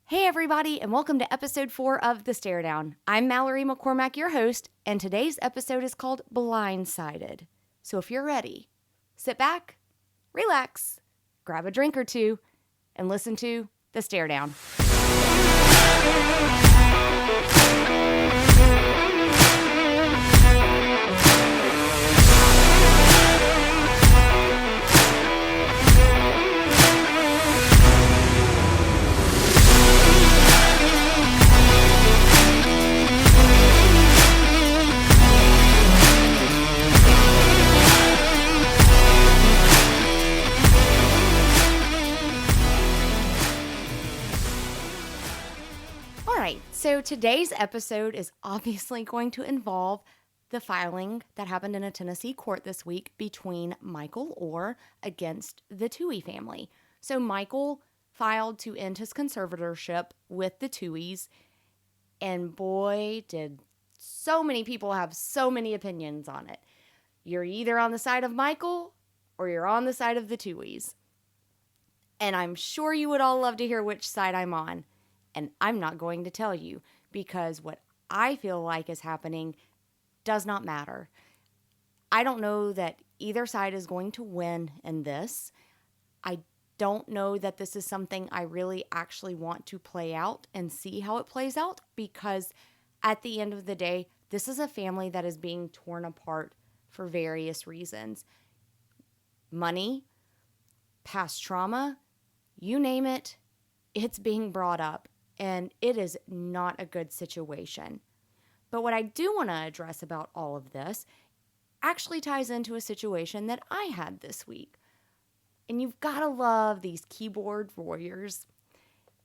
Hey everybody, and welcome to episode 4 of The Stare Down. I'm Mallory McCormack, your host, and today's episode is called Blindsided. So if you're ready, sit back, relax, grab a drink or two, and listen to The Stare Down. Alright, so today's episode is obviously going to involve the filing that happened in a Tennessee court this week between Michael Orr against the Toohey family. So Michael filed to end his conservatorship with the Tooheys, and boy, did so many people have so many opinions on it. You're either on the side of Michael or you're on the side of the Tooheys. And I'm sure you would all love to hear which side I'm on. And I'm not going to tell you because what I feel like is happening does not matter. I don't know that either side is going to win in this. I don't know that this is something I really actually want to play out and see how it plays out, because at the end of the day, this is a family that is being torn apart for various reasons. Money, past trauma, you name it, it's being brought up. And it is not a good situation. But what I do want to address about all of this actually ties into a situation that I had this week. And you've got to love these keyboard warriors.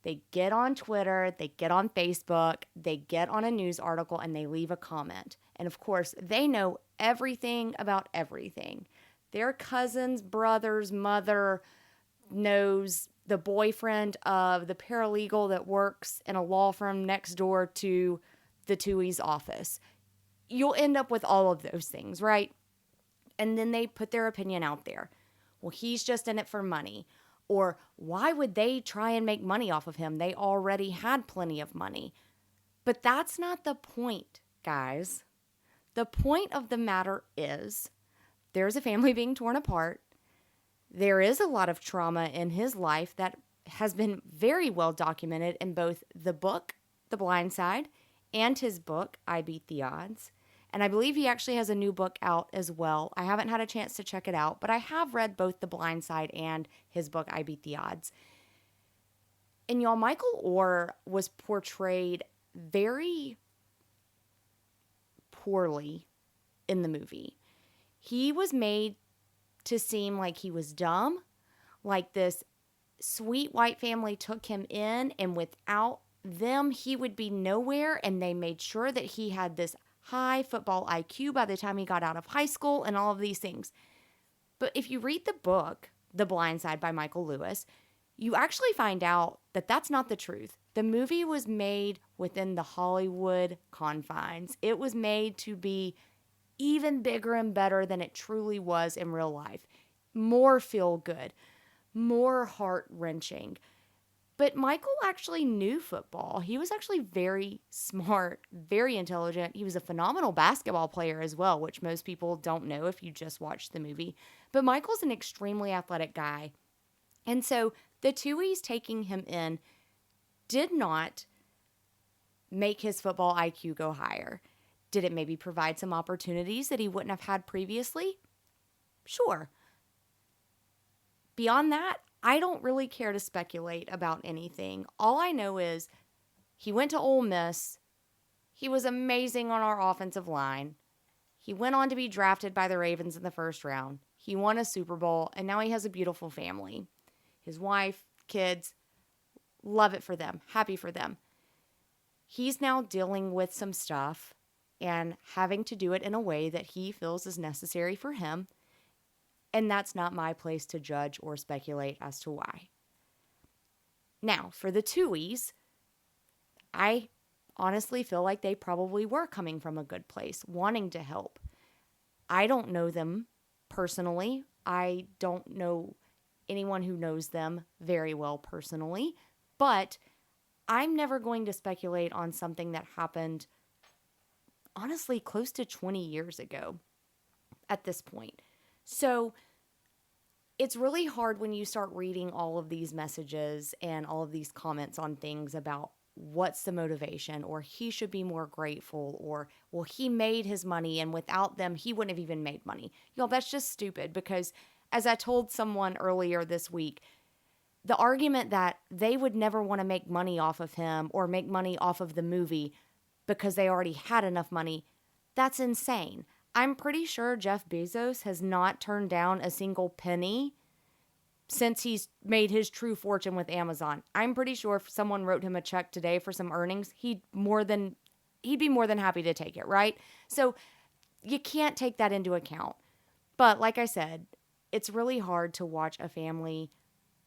They get on Twitter, they get on Facebook, they get on a news article, and they leave a comment. And of course, they know everything about everything. Their cousin's brother's mother knows the boyfriend of the paralegal that works in a law firm next door to the Toohey's office. You'll end up with all of those things, right? And then they put their opinion out there. Well, he's just in it for money. Or why would they try and make money off of him? They already had plenty of money. But that's not the point, guys. The point of the matter is there's a family being torn apart. There is a lot of trauma in his life that has been very well documented in both the book, The Blind Side, and his book, I Beat the Odds. And I believe he actually has a new book out as well. I haven't had a chance to check it out, but I have read both The Blind Side and his book, I Beat the Odds. And y'all, Michael Orr was portrayed very poorly in the movie. He was made to seem like he was dumb, like this sweet white family took him in, and without them, he would be nowhere, and they made sure that he had this high football IQ by the time he got out of high school and all of these things. But if you read the book, The Blind Side by Michael Lewis, you actually find out that that's not the truth. The movie was made within the Hollywood confines. It was made to be even bigger and better than it truly was in real life. More feel good, more heart-wrenching. But Michael actually knew football. He was actually very smart, very intelligent. He was a phenomenal basketball player as well, which most people don't know if you just watch the movie. But Michael's an extremely athletic guy. And so the Tooheys taking him in did not make his football IQ go higher. Did it maybe provide some opportunities that he wouldn't have had previously? Sure. Beyond that, I don't really care to speculate about anything. All I know is he went to Ole Miss. He was amazing on our offensive line. He went on to be drafted by the Ravens in the first round. He won a Super Bowl, and now he has a beautiful family. His wife, kids, love it for them, happy for them. He's now dealing with some stuff and having to do it in a way that he feels is necessary for him. And that's not my place to judge or speculate as to why. Now, for the Tooheys, I honestly feel like they probably were coming from a good place, wanting to help. I don't know them personally. I don't know anyone who knows them very well personally, but I'm never going to speculate on something that happened, honestly, close to 20 years ago at this point. So it's really hard when you start reading all of these messages and all of these comments on things about what's the motivation, or he should be more grateful, or, well, he made his money and without them, he wouldn't have even made money. Y'all, that's just stupid because, as I told someone earlier this week, the argument that they would never want to make money off of him or make money off of the movie because they already had enough money, that's insane. I'm pretty sure Jeff Bezos has not turned down a single penny since he's made his true fortune with Amazon. I'm pretty sure if someone wrote him a check today for some earnings, he'd be more than happy to take it, right? So you can't take that into account. But like I said, it's really hard to watch a family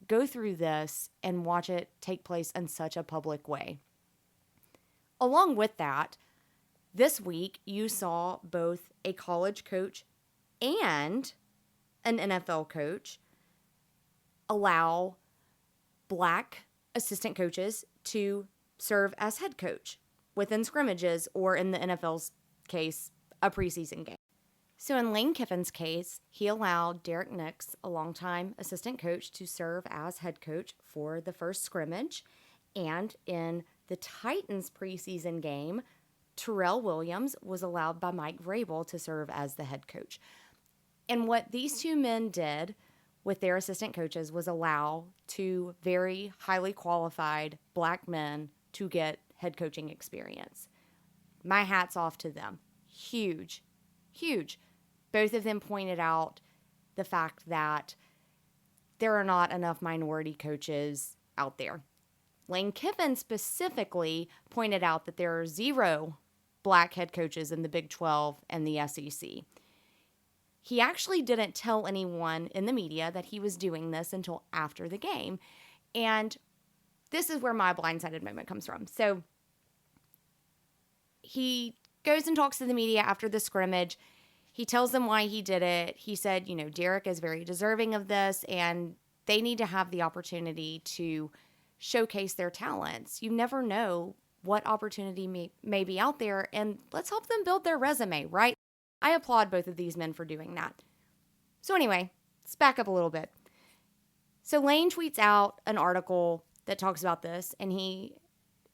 go through this and watch it take place in such a public way. Along with that, this week you saw both a college coach and an NFL coach allow Black assistant coaches to serve as head coach within scrimmages, or in the NFL's case, a preseason game. So in Lane Kiffin's case, he allowed Derek Nix, a longtime assistant coach, to serve as head coach for the first scrimmage. And in the Titans preseason game, Terrell Williams was allowed by Mike Vrabel to serve as the head coach. And what these two men did with their assistant coaches was allow two very highly qualified Black men to get head coaching experience. My hat's off to them. Huge, huge. Both of them pointed out the fact that there are not enough minority coaches out there. Lane Kiffin specifically pointed out that there are 0 Black head coaches in the Big 12 and the SEC. He actually didn't tell anyone in the media that he was doing this until after the game. And this is where my blindsided moment comes from. So he goes and talks to the media after the scrimmage. He tells them why he did it. He said, Derek is very deserving of this, and they need to have the opportunity to showcase their talents. You never know what opportunity may be out there, and let's help them build their resume, right? I applaud both of these men for doing that. So anyway, let's back up a little bit. So Lane tweets out an article that talks about this, and he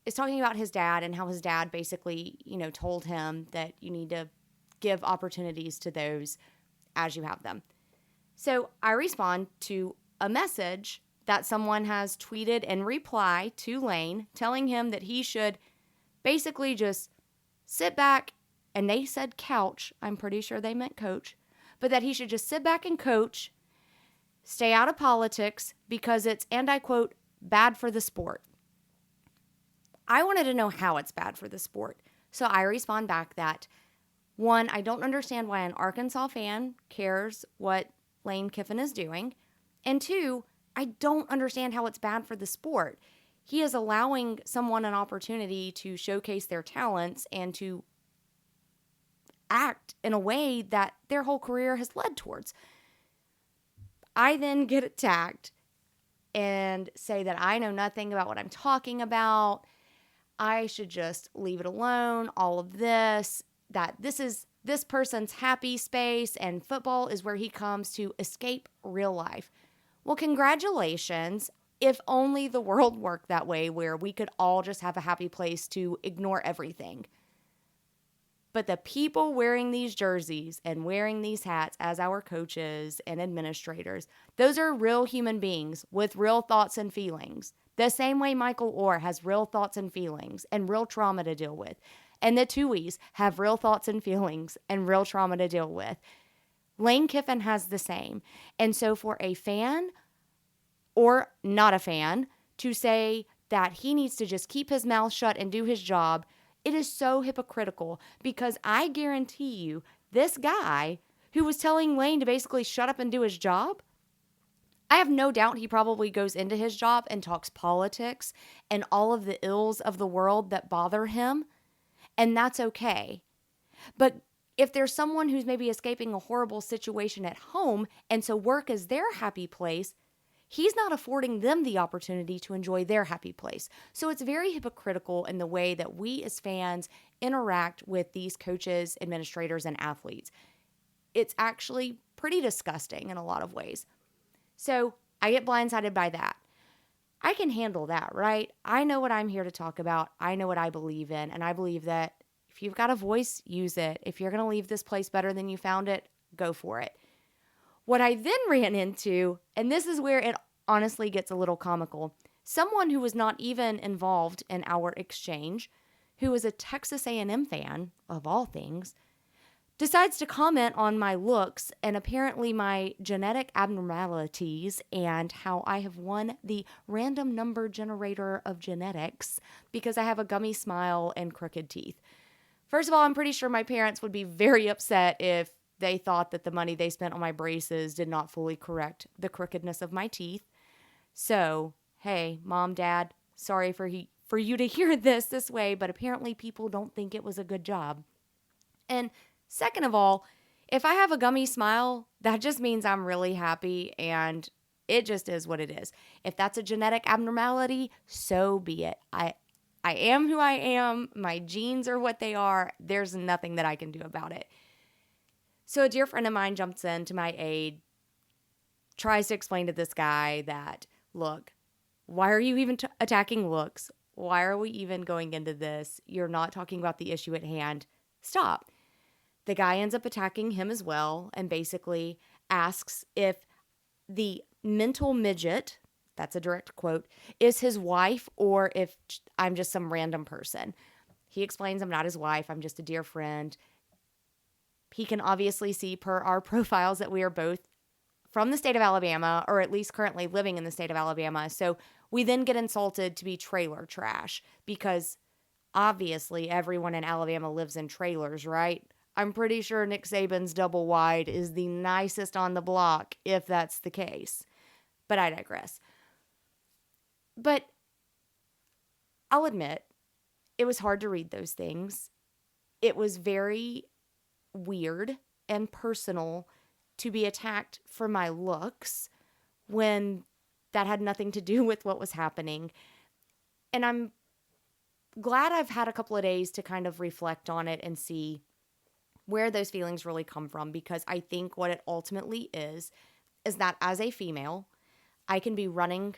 is talking about his dad and how his dad basically, told him that you need to give opportunities to those as you have them. So I respond to a message that someone has tweeted in reply to Lane, telling him that he should basically just sit back, and they said couch, I'm pretty sure they meant coach, but that he should just sit back and coach, stay out of politics, because it's, and I quote, bad for the sport. I wanted to know how it's bad for the sport. So I respond back that, 1, I don't understand why an Arkansas fan cares what Lane Kiffin is doing. And 2, I don't understand how it's bad for the sport. He is allowing someone an opportunity to showcase their talents and to act in a way that their whole career has led towards. I then get attacked and say that I know nothing about what I'm talking about. I should just leave it alone, all of this, that this is this person's happy space and football is where he comes to escape real life. Well, congratulations. If only the world worked that way, where we could all just have a happy place to ignore everything. But the people wearing these jerseys and wearing these hats as our coaches and administrators, those are real human beings with real thoughts and feelings. The same way Michael Orr has real thoughts and feelings and real trauma to deal with. And the Tuohys have real thoughts and feelings and real trauma to deal with. Lane Kiffin has the same. And so for a fan or not a fan to say that he needs to just keep his mouth shut and do his job, it is so hypocritical, because I guarantee you this guy who was telling Lane to basically shut up and do his job, I have no doubt he probably goes into his job and talks politics and all of the ills of the world that bother him, and that's okay. But if there's someone who's maybe escaping a horrible situation at home, and so work is their happy place, he's not affording them the opportunity to enjoy their happy place. So it's very hypocritical in the way that we as fans interact with these coaches, administrators, and athletes. It's actually pretty disgusting in a lot of ways. So I get blindsided by that. I can handle that, right? I know what I'm here to talk about. I know what I believe in. And I believe that if you've got a voice, use it. If you're going to leave this place better than you found it, go for it. What I then ran into, and this is where it honestly gets a little comical, someone who was not even involved in our exchange, who is a Texas A&M fan, of all things, decides to comment on my looks and apparently my genetic abnormalities and how I have won the random number generator of genetics because I have a gummy smile and crooked teeth. First of all, I'm pretty sure my parents would be very upset if they thought that the money they spent on my braces did not fully correct the crookedness of my teeth. So, hey, Mom, Dad, sorry for you to hear this way, but apparently people don't think it was a good job. And second of all, if I have a gummy smile, that just means I'm really happy, and it just is what it is. If that's a genetic abnormality, so be it. I am who I am. My genes are what they are. There's nothing that I can do about it. So a dear friend of mine jumps in to my aid, tries to explain to this guy that, look, why are you even attacking looks? Why are we even going into this? You're not talking about the issue at hand. Stop. The guy ends up attacking him as well and basically asks if the mental midget, that's a direct quote, is his wife or if I'm just some random person. He explains I'm not his wife. I'm just a dear friend. He can obviously see per our profiles that we are both from the state of Alabama, or at least currently living in the state of Alabama. So we then get insulted to be trailer trash because obviously everyone in Alabama lives in trailers, right? I'm pretty sure Nick Saban's double wide is the nicest on the block if that's the case. But I digress. But I'll admit, it was hard to read those things. It was very weird and personal to be attacked for my looks when that had nothing to do with what was happening. And I'm glad I've had a couple of days to kind of reflect on it and see where those feelings really come from, because I think what it ultimately is that as a female, I can be running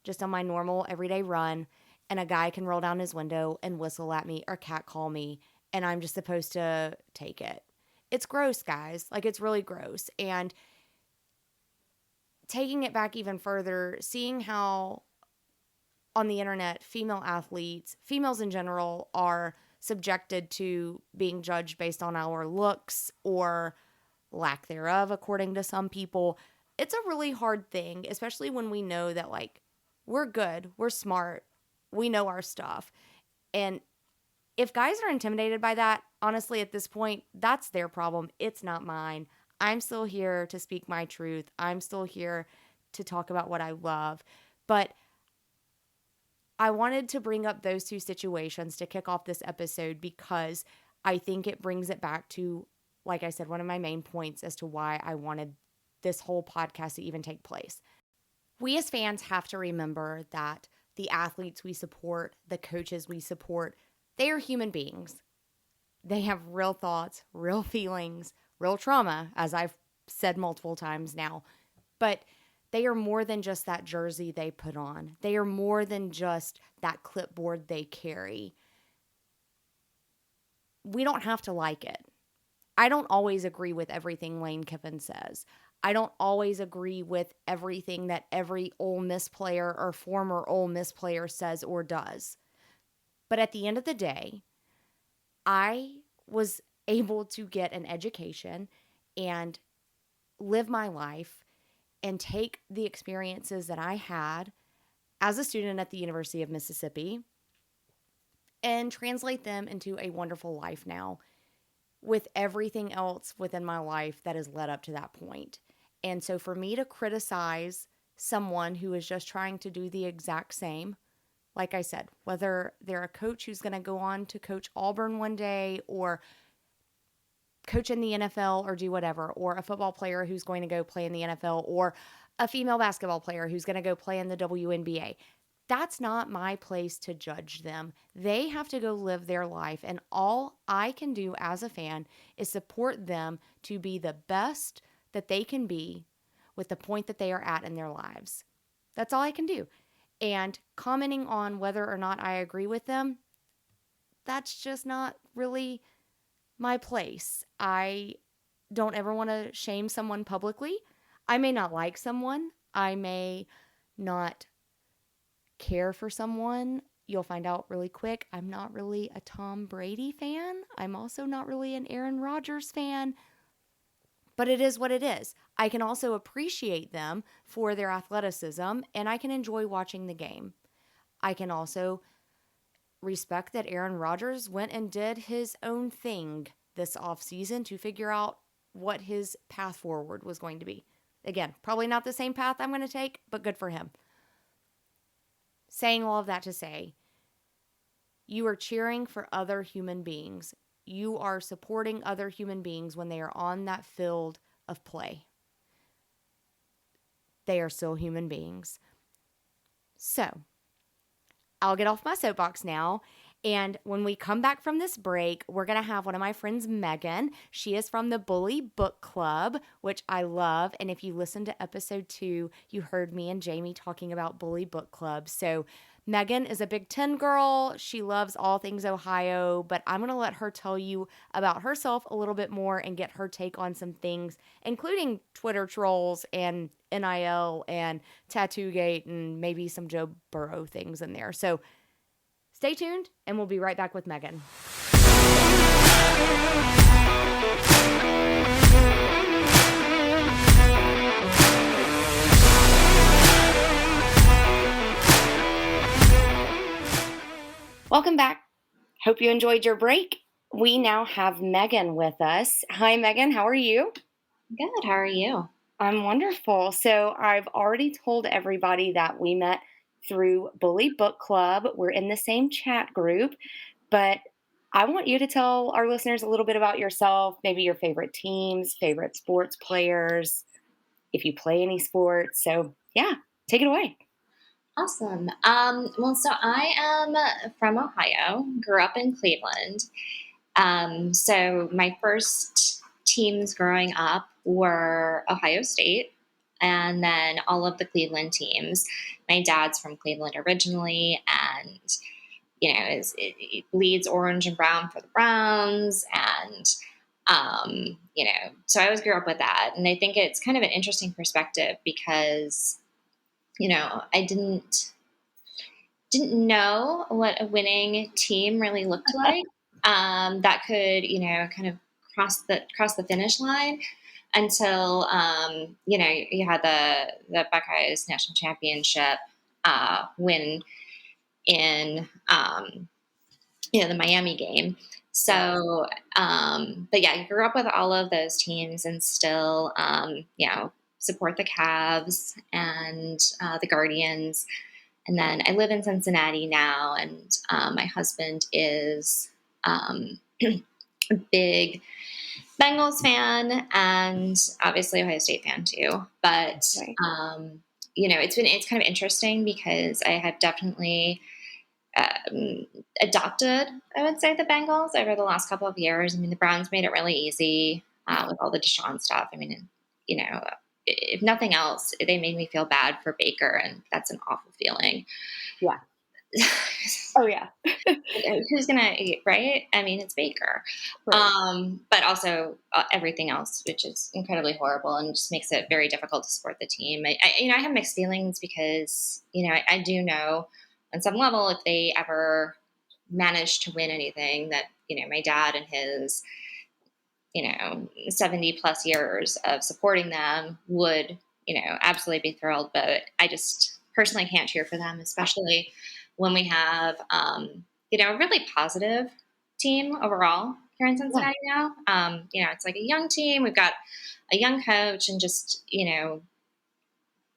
just on my normal everyday run and a guy can roll down his window and whistle at me or catcall me, and I'm just supposed to take it. It's gross, guys. Like, it's really gross. And taking it back even further, seeing how on the internet, female athletes, females in general, are subjected to being judged based on our looks or lack thereof, according to some people. It's a really hard thing, especially when we know that, like, we're good, we're smart, we know our stuff. And if guys are intimidated by that, honestly, at this point, that's their problem. It's not mine. I'm still here to speak my truth. I'm still here to talk about what I love. But I wanted to bring up those two situations to kick off this episode because I think it brings it back to, like I said, one of my main points as to why I wanted this whole podcast to even take place. We as fans have to remember that the athletes we support, the coaches we support, they are human beings. They have real thoughts, real feelings, real trauma, as I've said multiple times now. But they are more than just that jersey they put on. They are more than just that clipboard they carry. We don't have to like it. I don't always agree with everything Lane Kiffin says. I don't always agree with everything that every Ole Miss player or former Ole Miss player says or does. But at the end of the day, I was able to get an education and live my life and take the experiences that I had as a student at the University of Mississippi and translate them into a wonderful life now with everything else within my life that has led up to that point. And so for me to criticize someone who is just trying to do the exact same, like I said, whether they're a coach who's going to go on to coach Auburn one day or coach in the NFL or do whatever, or a football player who's going to go play in the NFL, or a female basketball player who's going to go play in the WNBA. That's not my place to judge them. They have to go live their life. And all I can do as a fan is support them to be the best that they can be with the point that they are at in their lives. That's all I can do. And commenting on whether or not I agree with them, that's just not really my place. I don't ever want to shame someone publicly. I may not like someone. I may not care for someone. You'll find out really quick. I'm not really a Tom Brady fan. I'm also not really an Aaron Rodgers fan. But it is what it is. I can also appreciate them for their athleticism, and I can enjoy watching the game. I can also respect that Aaron Rodgers went and did his own thing this offseason to figure out what his path forward was going to be. Again, probably not the same path I'm going to take, but good for him. Saying all of that to say, you are cheering for other human beings. You are supporting other human beings when they are on that field of play. They are still human beings. So, I'll get off my soapbox now. And when we come back from this break, we're going to have one of my friends, Megan. She is from the Bully Book Club, which I love. And if you listened to episode 2, you heard me and Jamie talking about Bully Book Club. So Megan is a Big Ten girl. She loves all things Ohio, but I'm going to let her tell you about herself a little bit more and get her take on some things, including Twitter trolls and NIL and Tattoogate and maybe some Joe Burrow things in there. So stay tuned, and we'll be right back with Megan. Welcome back. Hope you enjoyed your break. We now have Megan with us. Hi, Megan. How are you? Good. How are you? I'm wonderful. So I've already told everybody that we met through Bully Book Club. We're in the same chat group, but I want you to tell our listeners a little bit about yourself, maybe your favorite teams, favorite sports players, if you play any sports. So yeah, take it away. Awesome. Well, so I am from Ohio, grew up in Cleveland. So my first teams growing up were Ohio State and then all of the Cleveland teams. My dad's from Cleveland originally and, it bleeds orange and brown for the Browns. And, so I always grew up with that. And I think it's kind of an interesting perspective because, I didn't know what a winning team really looked like. That could, kind of cross the finish line until you had the Buckeyes national championship win in the Miami game. So, but yeah, I grew up with all of those teams and still, support the Cavs and the Guardians. And then I live in Cincinnati now, and my husband is a big Bengals fan and obviously Ohio State fan too. But Right. It's kind of interesting because I have definitely adopted, I would say, the Bengals over the last couple of years. I mean, the Browns made it really easy with all the Deshaun stuff. I mean, if nothing else, they made me feel bad for Baker, and that's an awful feeling. Yeah. Oh, yeah. Who's gonna eat, right? I mean, it's Baker. Right. But also everything else, which is incredibly horrible and just makes it very difficult to support the team. I have mixed feelings because I do know on some level if they ever manage to win anything that my dad and his 70 plus years of supporting them would absolutely be thrilled. But I just personally can't cheer for them, especially when we have a really positive team overall here in Cincinnati now. It's like a young team. We've got a young coach, and just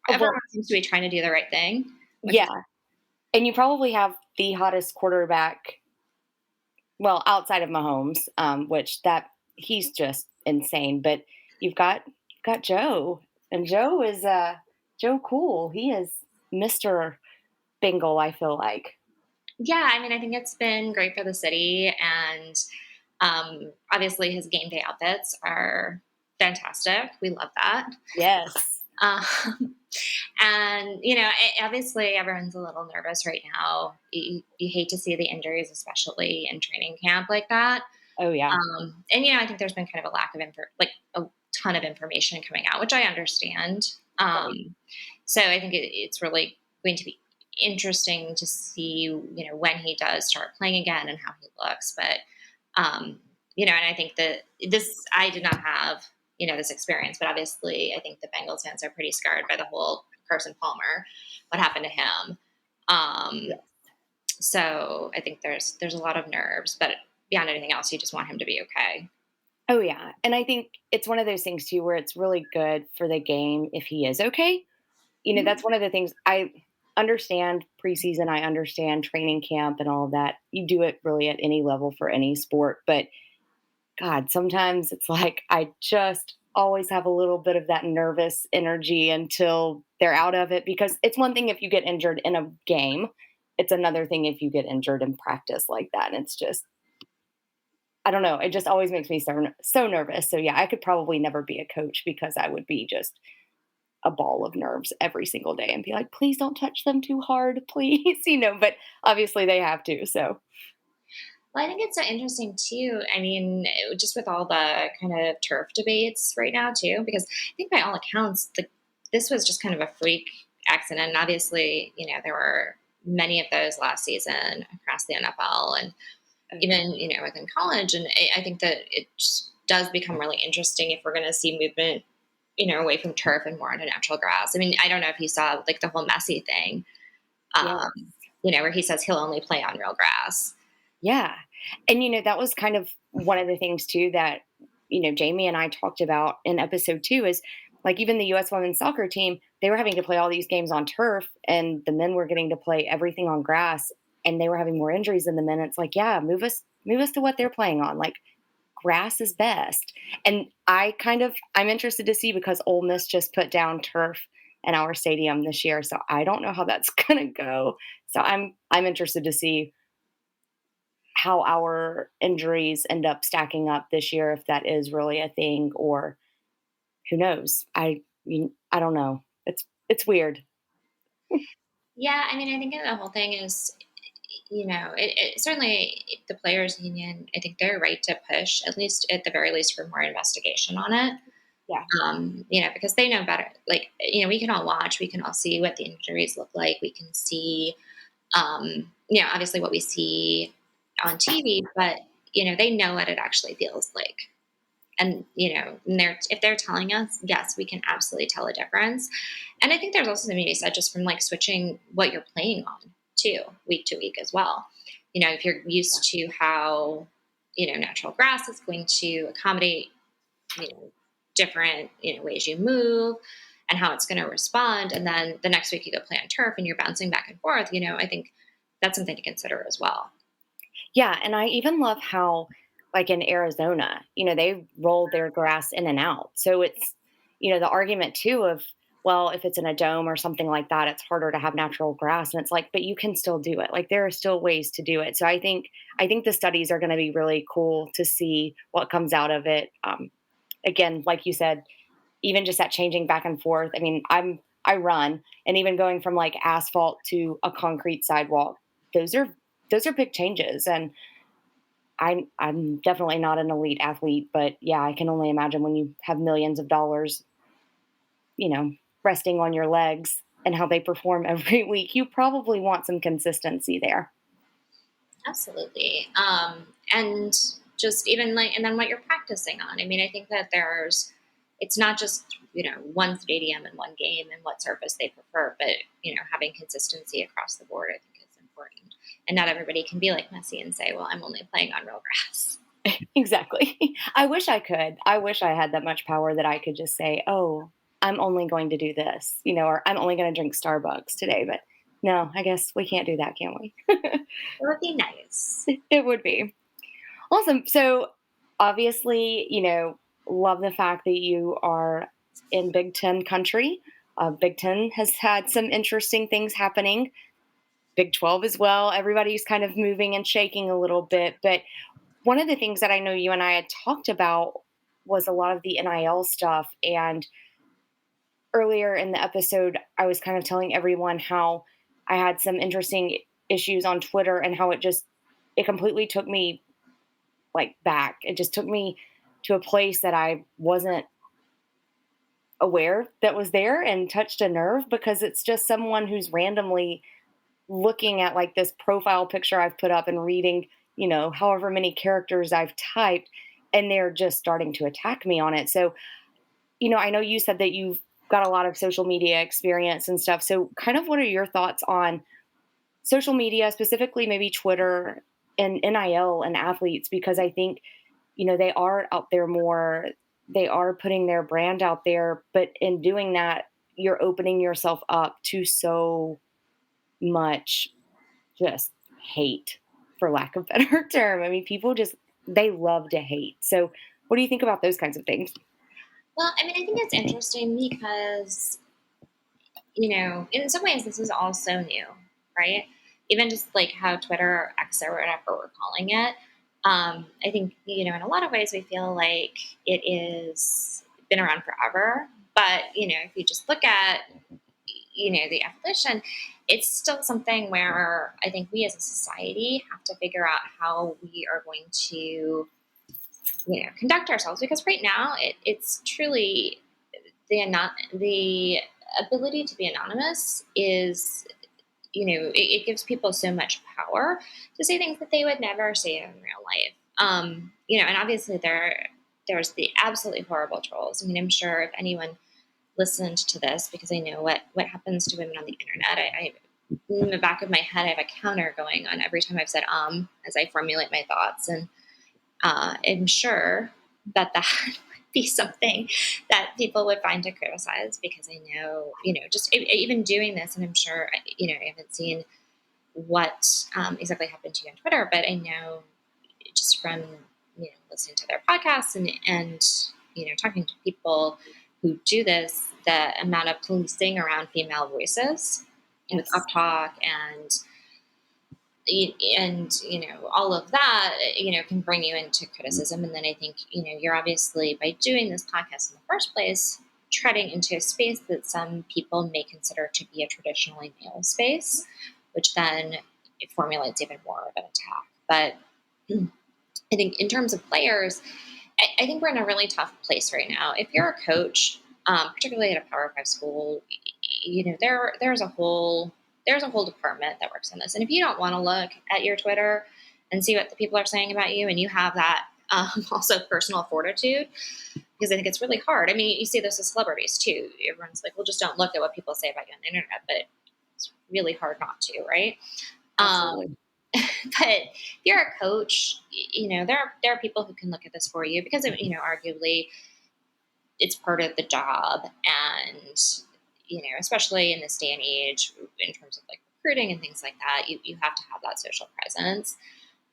everyone seems to be trying to do the right thing. Yeah. And you probably have the hottest quarterback, well, outside of Mahomes, which he's just insane. But you've got Joe, and Joe Joe Cool. He is Mr. Bengal, I feel like. Yeah, I mean, I think it's been great for the city, and obviously his game day outfits are fantastic. We love that. Yes. Um, and obviously everyone's a little nervous right now. You hate to see the injuries, especially in training camp like that. Oh, yeah. And I think there's been kind of a lack of like a ton of information coming out, which I understand. Right. So I think it's really going to be interesting to see, when he does start playing again and how he looks. But and I think that I did not have, this experience, but obviously I think the Bengals fans are pretty scarred by the whole Carson Palmer, what happened to him. Yes. So I think there's a lot of nerves, but beyond anything else, you just want him to be okay. Oh, yeah. And I think it's one of those things, too, where it's really good for the game if he is okay. That's Mhm. one of the things I understand preseason. I understand training camp and all of that. You do it really at any level for any sport. But God, sometimes it's like I just always have a little bit of that nervous energy until they're out of it, because it's one thing if you get injured in a game. It's another thing if you get injured in practice like that. And it's just, I don't know. It just always makes me so nervous. So yeah, I could probably never be a coach because I would be just a ball of nerves every single day and be like, please don't touch them too hard, please. But obviously they have to. So Well, I think it's so interesting too. I mean, just with all the kind of turf debates right now too, because I think by all accounts, this was just kind of a freak accident. And obviously, there were many of those last season across the NFL and even, within college. And I think that it just does become really interesting if we're going to see movement, away from turf and more onto natural grass. I mean, I don't know if you saw like the whole Messi thing, yeah. um, where he says he'll only play on real grass. Yeah. And, that was kind of one of the things too that, Jamie and I talked about in episode 2 is like even the US women's soccer team, they were having to play all these games on turf and the men were getting to play everything on grass and they were having more injuries than the men. It's like, yeah, move us to what they're playing on. Like grass is best. And I'm interested to see because Ole Miss just put down turf in our stadium this year. So I don't know how that's gonna go. So I'm interested to see how our injuries end up stacking up this year, if that is really a thing, or who knows? I don't know. It's weird. Yeah, I mean, I think the whole thing is, it certainly the players' union. I think they're right to push, at least at the very least, for more investigation on it. Yeah. Because they know better. Like, we can all watch, we can all see what the injuries look like. We can see, obviously what we see on TV, but they know what it actually feels like. And if they're telling us, yes, we can absolutely tell a difference. And I think there's also something to be said just from like switching what you're playing on too, week to week as well. If you're used to how natural grass is going to accommodate different ways you move and how it's going to respond, and then the next week you go play on turf and you're bouncing back and forth, I think that's something to consider as well. Yeah, and I even love how, like in Arizona, they roll their grass in and out. So it's, the argument too of, well, if it's in a dome or something like that, it's harder to have natural grass. And it's like, but you can still do it. Like there are still ways to do it. So I think the studies are going to be really cool to see what comes out of it. Again, like you said, even just that changing back and forth. I mean, I run, and even going from like asphalt to a concrete sidewalk, those are big changes. And I'm definitely not an elite athlete, but yeah, I can only imagine when you have millions of dollars, resting on your legs and how they perform every week, you probably want some consistency there. Absolutely. And just even like, and then what you're practicing on. I mean, I think that it's not just, one stadium and one game and what surface they prefer, but, having consistency across the board, I think is important. And not everybody can be like Messi and say, well, I'm only playing on real grass. Exactly. I wish I could. I wish I had that much power that I could just say, oh, I'm only going to do this, or I'm only going to drink Starbucks today. But no, I guess we can't do that, can we? It would be nice. It would be. Awesome. So obviously, love the fact that you are in Big Ten country. Big Ten has had some interesting things happening. Big 12 as well. Everybody's kind of moving and shaking a little bit. But one of the things that I know you and I had talked about was a lot of the NIL stuff. And earlier in the episode, I was kind of telling everyone how I had some interesting issues on Twitter and how it completely took me like back. It just took me to a place that I wasn't aware that was there and touched a nerve because it's just someone who's randomly looking at like this profile picture I've put up and reading, however many characters I've typed, and they're just starting to attack me on it. So, I know you said that you've got a lot of social media experience and stuff. So, kind of what are your thoughts on social media, specifically maybe Twitter and NIL and athletes? Because I think, they are out there more, they are putting their brand out there, but in doing that, you're opening yourself up to so much just hate, for lack of a better term. I mean, people just, they love to hate. So, what do you think about those kinds of things? Well, I mean, I think it's interesting because, in some ways, this is all so new, right? Even just like how Twitter or X or whatever we're calling it. I think, in a lot of ways, we feel like it is been around forever. But, if you just look at, the evolution, it's still something where I think we as a society have to figure out how we are going to, conduct ourselves. Because right now, it's truly the ability to be anonymous is, it gives people so much power to say things that they would never say in real life. And obviously there's the absolutely horrible trolls. I mean, I'm sure if anyone listened to this, because I know what happens to women on the internet, I in the back of my head, I have a counter going on every time I've said as I formulate my thoughts, and I'm sure that would be something that people would find to criticize, because I know, just even doing this, and I'm sure, I haven't seen what exactly happened to you on Twitter, but I know just from, listening to their podcasts and talking to people who do this, the amount of policing around female voices with Yes. Up Talk and all of that can bring you into criticism. And then I think you're obviously, by doing this podcast in the first place, treading into a space that some people may consider to be a traditionally male space, which then it formulates even more of an attack. But I think in terms of players, I think we're in a really tough place right now. If you're a coach, particularly at a Power 5 school, there's a whole department that works on this. And if you don't want to look at your Twitter and see what the people are saying about you, and you have that also personal fortitude, because I think it's really hard. I mean, you see this with celebrities too. Everyone's like, well, just don't look at what people say about you on the internet, but it's really hard not to, right? Absolutely. But if you're a coach, there are people who can look at this for you, because arguably it's part of the job. And especially in this day and age, in terms of like recruiting and things like that, you have to have that social presence.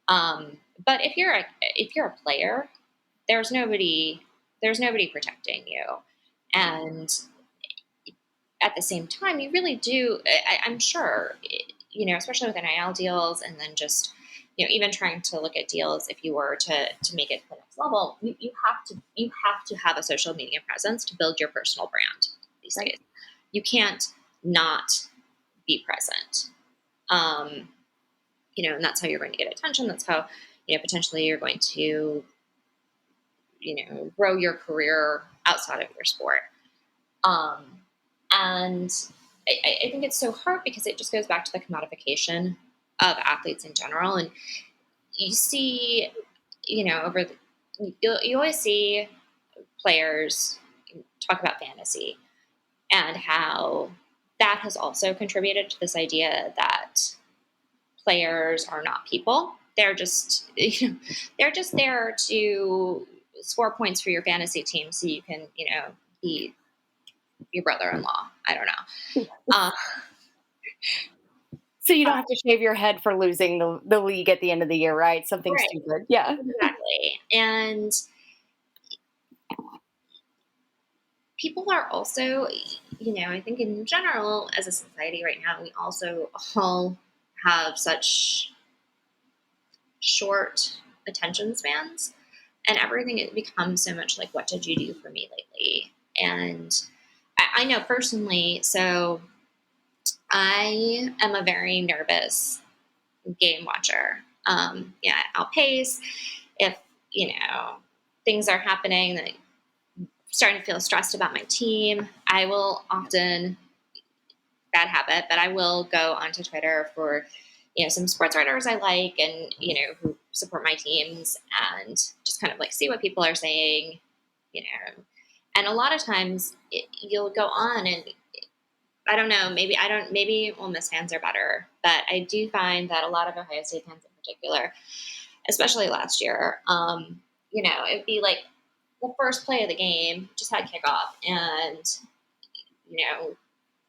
But if you're a player, there's nobody protecting you. And at the same time, you really do, I'm sure, especially with NIL deals, and then just, even trying to look at deals, if you were to make it to the next level, you have to have a social media presence to build your personal brand these days. You can't not be present. And that's how you're going to get attention. That's how, potentially you're going to, grow your career outside of your sport. And I think it's so hard, because it just goes back to the commodification of athletes in general. And you see, you always see players talk about fantasy, and how that has also contributed to this idea that players are not people. They're just, they're just there to score points for your fantasy team, so you can, be your brother-in-law. I don't know. So you don't have to shave your head for losing the league at the end of the year, right? Something Right. stupid. Yeah. Exactly. And people are also, I think in general, as a society right now, we also all have such short attention spans, and everything it becomes so much like, what did you do for me lately? And I know personally, so I am a very nervous game watcher. Yeah, I'll pace if, things are happening that starting to feel stressed about my team. I will often, bad habit, but I will go onto Twitter for, some sports writers I like and, who support my teams, and just kind of like see what people are saying, you know. And a lot of times you'll go on and I don't know, maybe Ole Miss fans are better, but I do find that a lot of Ohio State fans in particular, especially last year, it'd be like the first play of the game just had kickoff, and you know,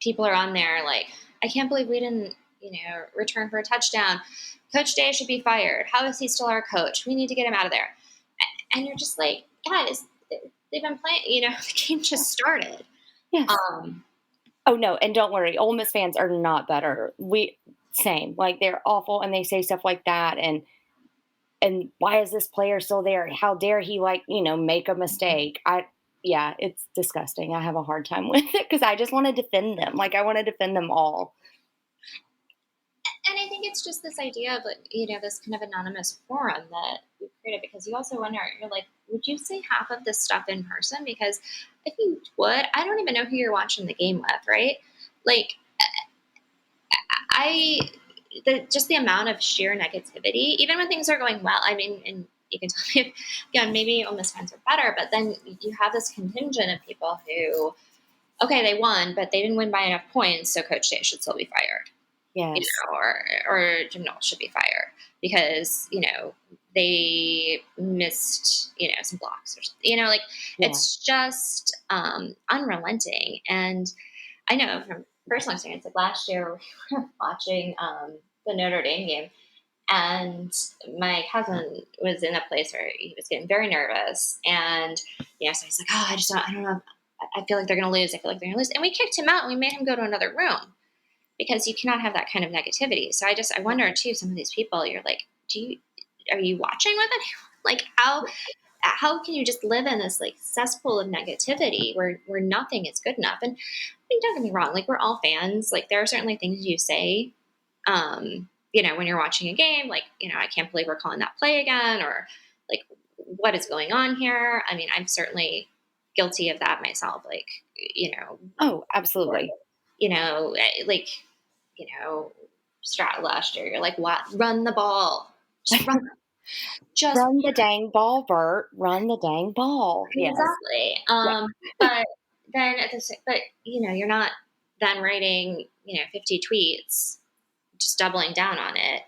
people are on there like, I can't believe we didn't, return for a touchdown. Coach Day should be fired. How is he still our coach? We need to get him out of there. And you're just like, guys, they've been playing, the game just started. Yes. Oh no, and don't worry, Ole Miss fans are not better. Same. Like, they're awful and they say stuff like that, and why is this player still there? How dare he, make a mistake? Yeah, it's disgusting. I have a hard time with it because I just want to defend them. Like, I want to defend them all. And I think it's just this idea of, like, this kind of anonymous forum that we've created, because you also wonder, you're like, would you say half of this stuff in person? Because if you would, I don't even know who you're watching the game with, right? Like, just the amount of sheer negativity, even when things are going well. I mean, and you can tell me, again, maybe Ole Miss fans are better, but then you have this contingent of people who, okay, they won, but they didn't win by enough points, so Coach Day should still be fired. Yes. Or Jim Knowles should be fired because, they missed, some blocks or something, it's just unrelenting. And I know from personal experience, like last year we were watching the Notre Dame game, and my cousin was in a place where he was getting very nervous, and so he's like, oh, I don't know, I feel like they're going to lose. I feel like they're going to lose, and we kicked him out and we made him go to another room because you cannot have that kind of negativity. So I wonder too, some of these people, you're like, are you watching with it? Like, how can you just live in this like cesspool of negativity where nothing is good enough? And I mean, don't get me wrong, like, we're all fans. Like, there are certainly things you say, when you're watching a game, like, I can't believe we're calling that play again, or like, what is going on here? I mean, I'm certainly guilty of that myself. Like, Oh, absolutely. Like, Strat last year, you're like, what? Run the ball. Just Run the dang ball, Bert. Run the dang ball. Yes. exactly. Yeah. But then you're not then writing, 50 tweets, just doubling down on it.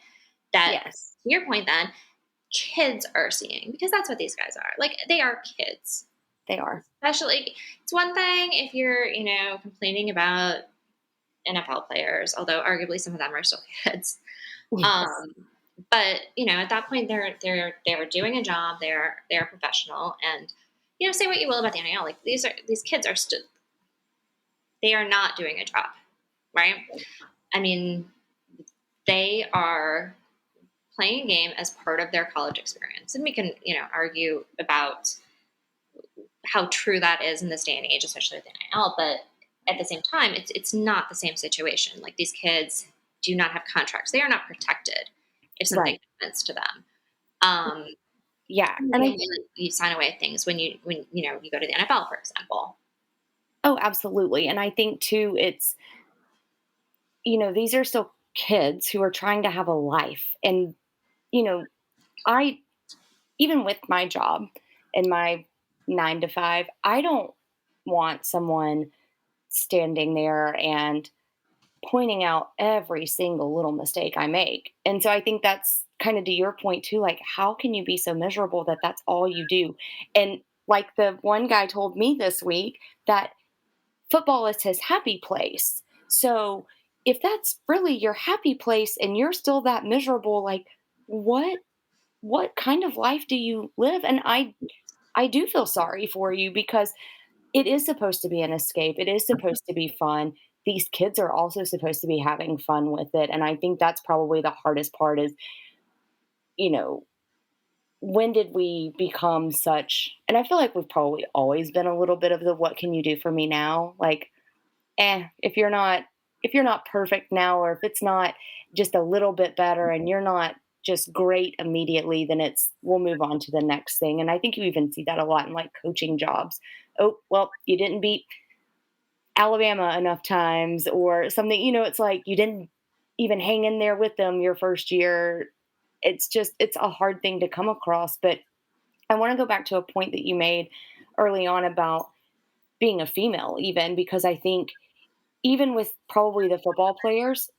That, Yes, to your point, then kids are seeing, because that's what these guys are. Like, they are kids. they are. Especially, it's one thing if you're, complaining about NFL players, although arguably some of them are still kids. Yes. But at that point, they're doing a job. They're professional, and say what you will about the NIL. Like, these kids are still, they are not doing a job, right? I mean, they are playing a game as part of their college experience, and we can argue about how true that is in this day and age, especially with NIL. But at the same time, it's not the same situation. Like, these kids do not have contracts; they are not protected if something happens to them. Yeah, and you sign away things when you go to the NFL, for example. oh, absolutely. And I think too, it's these are still kids who are trying to have a life, and I even with my job and my 9 to 5, I don't want someone standing there and pointing out every single little mistake I make. And so I think that's kind of to your point too, like, how can you be so miserable that that's all you do? And like the one guy told me this week that football is his happy place. So if that's really your happy place and you're still that miserable, like, what kind of life do you live? And I do feel sorry for you because it is supposed to be an escape. It is supposed to be fun. These kids are also supposed to be having fun with it, and I think that's probably the hardest part is, you know, when did we become such, and I feel like we've probably always been a little bit of the "what can you do for me now?" Like, if you're not perfect now, or if it's not just a little bit better and you're not just great immediately, then it's we'll move on to the next thing. And I think you even see that a lot in like coaching jobs. Oh, well, you didn't beat Alabama enough times or something, it's like you didn't even hang in there with them your first year. It's a hard thing to come across. But I want to go back to a point that you made early on about being a female, even because I think even with probably the football players,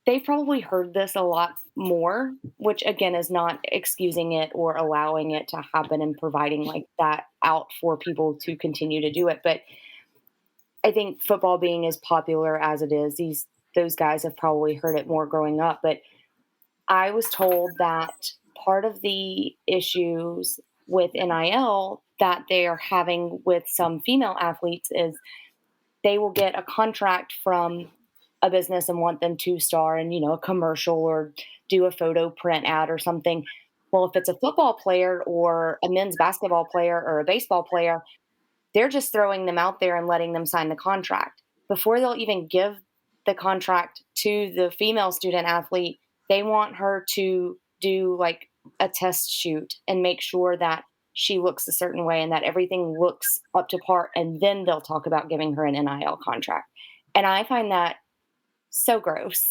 they've probably heard this a lot more, which again is not excusing it or allowing it to happen and providing like that out for people to continue to do it. But I think football being as popular as it is, those guys have probably heard it more growing up. But I was told that part of the issues with NIL that they're having with some female athletes is they will get a contract from a business and want them to star in, a commercial or do a photo print ad or something. Well, if it's a football player or a men's basketball player or a baseball player, they're just throwing them out there and letting them sign the contract. Before they'll even give the contract to the female student athlete, they want her to do like a test shoot and make sure that she looks a certain way and that everything looks up to par. And then they'll talk about giving her an NIL contract. And I find that so gross.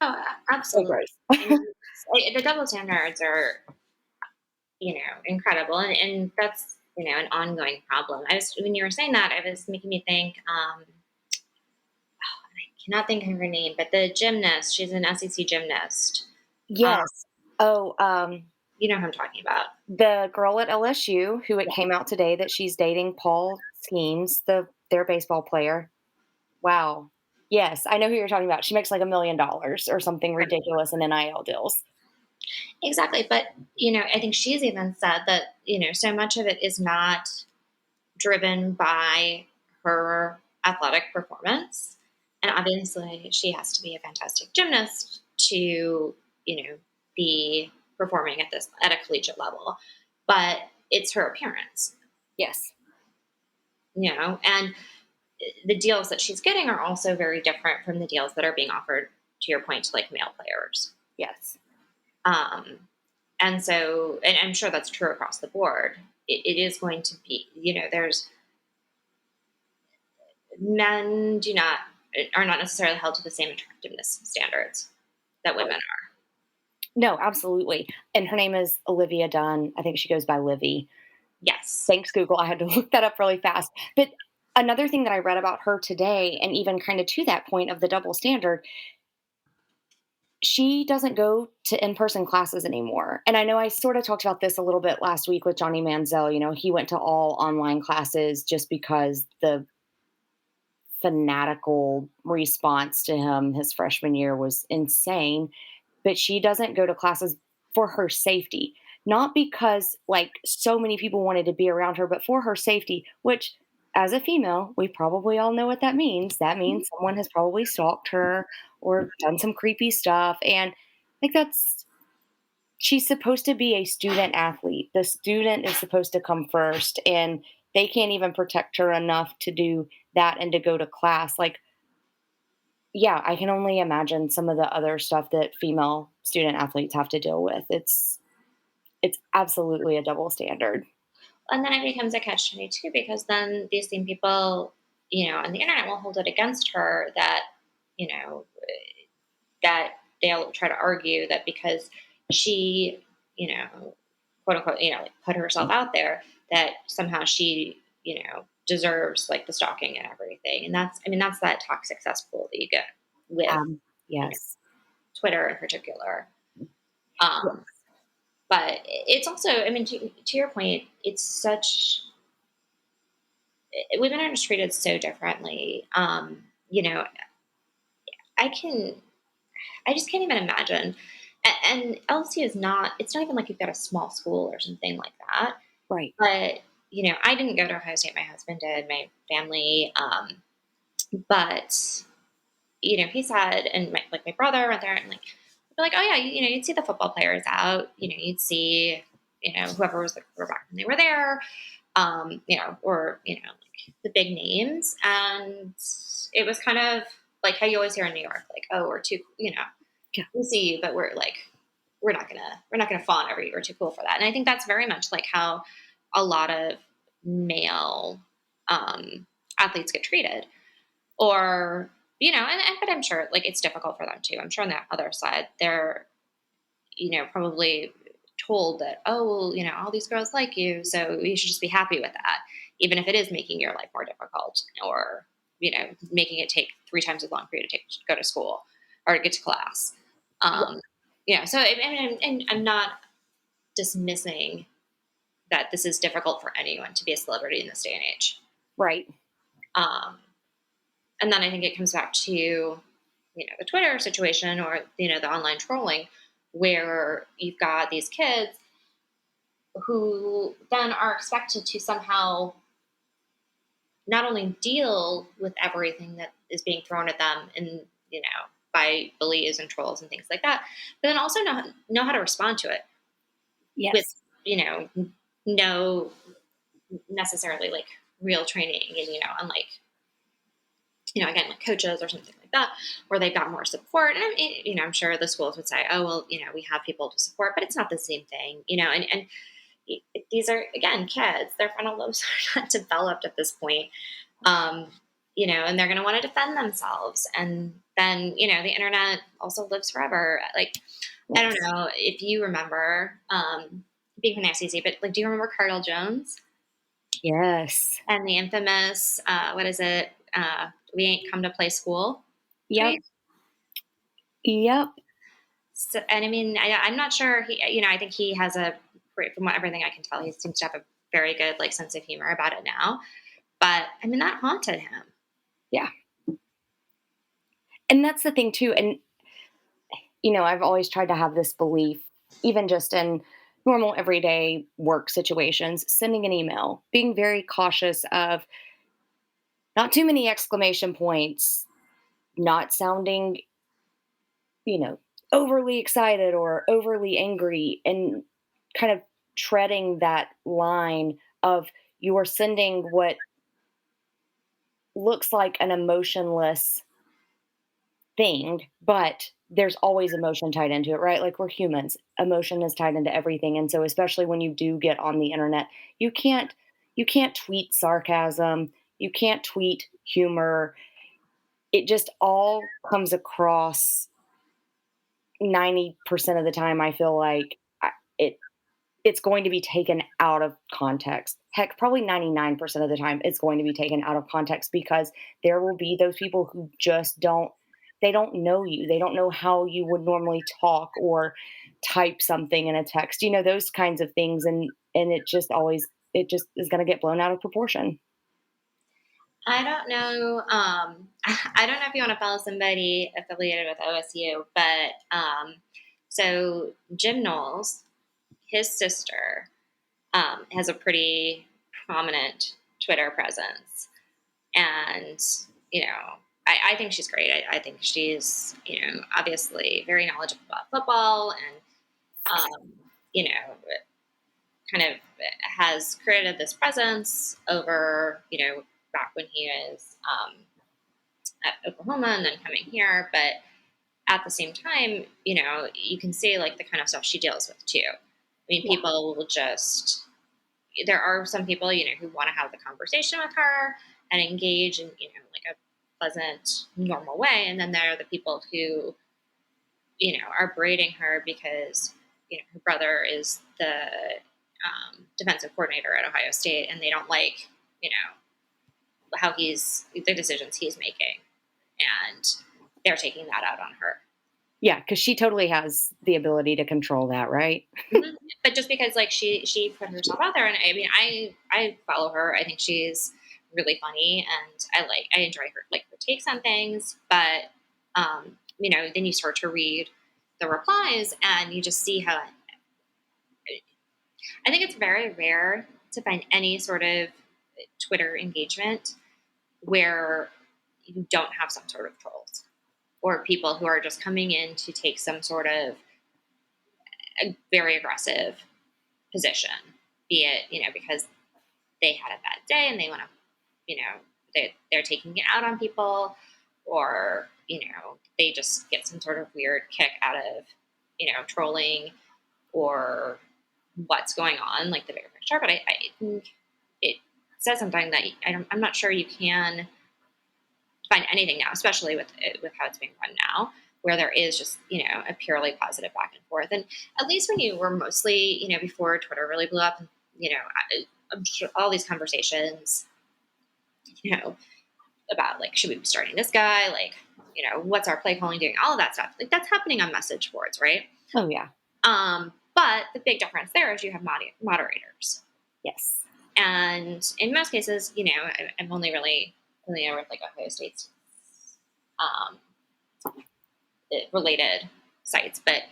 Oh, So absolutely. gross. I mean, the double standards are, incredible, and that's an ongoing problem. I was When you were saying that, I was making me think. I cannot think of her name, but the gymnast. She's an SEC gymnast. Um, Yes. Oh, you know who I'm talking about. the girl at LSU who it came out today that she's dating Paul Skeens, their baseball player. Wow. Yes, I know who you're talking about. She makes like $1 million or something ridiculous in NIL deals. Exactly. But, I think she's even said that, so much of it is not driven by her athletic performance. And obviously, she has to be a fantastic gymnast to, be performing at a collegiate level. But it's her appearance, Yes. and the deals that she's getting are also very different from the deals that are being offered, to your point, to like male players. Yes. Um, and so, and I'm sure that's true across the board. It is going to be, there's men are not necessarily held to the same attractiveness standards that women are. No, absolutely. And her name is Olivia Dunn. I think she goes by Livy. Yes. Thanks, Google. I had to look that up really fast. But another thing that I read about her today, and even kind of to that point of the double standard, she doesn't go to in-person classes anymore. And I know I sort of talked about this a little bit last week with Johnny Manziel. He went to all online classes just because the fanatical response to him his freshman year was insane. But she doesn't go to classes for her safety, not because like so many people wanted to be around her, but for her safety, which as a female, we probably all know what that means. That means someone has probably stalked her or done some creepy stuff. And like she's supposed to be a student athlete. The student is supposed to come first, and they can't even protect her enough to do that and to go to class. Like, yeah, I can only imagine some of the other stuff that female student athletes have to deal with. It's absolutely a double standard. And then it becomes a catch 22, because then these same people, on the internet will hold it against her that, you know, that they'll try to argue that because she, quote unquote, like put herself out there, that somehow she, deserves like the stalking and everything. And that's that toxic cesspool that you get with Yes. Twitter in particular. Yes. But it's also, to your point, it's such, women are just treated so differently. I can, I just can't even imagine. And LSU it's not even like you've got a small school or something like that. Right. But I didn't go to Ohio State. My husband did, my family. But, he said, and my brother went there and they're like, oh yeah, you'd see the football players out, you'd see, whoever was the quarterback when they were there, or, like the big names. And it was kind of like how you always hear in New York, like, oh, we're too, Yeah. we see you, but we're not gonna fawn over you. We're too cool for that. And I think that's very much like how a lot of male athletes get treated, or but I'm sure like it's difficult for them too. I'm sure on the other side, they're probably told that, oh well, all these girls like you, so you should just be happy with that, even if it is making your life more difficult, or making it take 3 times as long for you to go to school or to get to class. Um, so and I'm not dismissing that this is difficult for anyone to be a celebrity in this day and age. Right. Um, and then I think it comes back to the Twitter situation, or the online trolling, where you've got these kids who then are expected to somehow not only deal with everything that is being thrown at them and by bullies and trolls and things like that, but then also know how to respond to it with Yes. no necessarily like real training, and unlike again, like coaches or something like that, where they've got more support. And I'm sure the schools would say, oh, well, we have people to support, but it's not the same thing, and these are, again, kids. Their frontal lobes are not developed at this point. Um, and they're going to want to defend themselves. And then, the internet also lives forever. Like, I don't know if you remember, being from the SEC, but like, do you remember Cardell Jones? Yes. And the infamous, what is it? We ain't come to play school. Yep. Tweet? Yep. So, and I mean, I'm not sure. I think he has from everything I can tell, he seems to have a very good like sense of humor about it now. But I mean, that haunted him. Yeah. And that's the thing too. And I've always tried to have this belief, even just in normal everyday work situations, sending an email, being very cautious of not too many exclamation points, not sounding, you know, overly excited or overly angry, and kind of treading that line of you are sending what looks like an emotionless thing, but there's always emotion tied into it, right? Like, we're humans. Emotion is tied into everything. And so especially when you do get on the internet, you can't tweet sarcasm, you can't tweet humor. It just all comes across 90% of the time. I feel like it it's going to be taken out of context. Heck, probably 99% of the time it's going to be taken out of context, because there will be those people who just don't know you. They don't know how you would normally talk or type something in a text. Those kinds of things, and it just is going to get blown out of proportion. I don't know. I don't know if you want to follow somebody affiliated with OSU, but so Jim Knowles, his sister, has a pretty prominent Twitter presence, and I think she's great. I think she's obviously very knowledgeable about football, and you know kind of has created this presence over back when he was at Oklahoma and then coming here. But at the same time, you can see like the kind of stuff she deals with too. I mean, Yeah. people will just, there are some people, who want to have the conversation with her and engage in, like a pleasant, normal way. And then there are the people who, are braiding her because, her brother is the defensive coordinator at Ohio State, and they don't like, how the decisions he's making. And they're taking that out on her. Yeah, because she totally has the ability to control that, right? Mhm. But just because like she put herself out there, and I mean, I follow her. I think she's really funny, and I enjoy her takes on things. But then you start to read the replies, and you just see how I think it's very rare to find any sort of Twitter engagement where you don't have some sort of trolls or people who are just coming in to take some sort of a very aggressive position, be it, because they had a bad day and they want to, they're taking it out on people, or, they just get some sort of weird kick out of, trolling or what's going on, like the bigger picture. But I think it says something that I'm not sure you can find anything now, especially with how it's being run now, where there is just a purely positive back and forth. And at least when you were mostly before Twitter really blew up, I'm sure all these conversations, about like, should we be starting this guy, like, what's our play calling doing, all of that stuff, like that's happening on message boards, right? Oh yeah. But the big difference there is you have moderators. Yes. And in most cases, I'm only really familiar with like Ohio State's related sites, but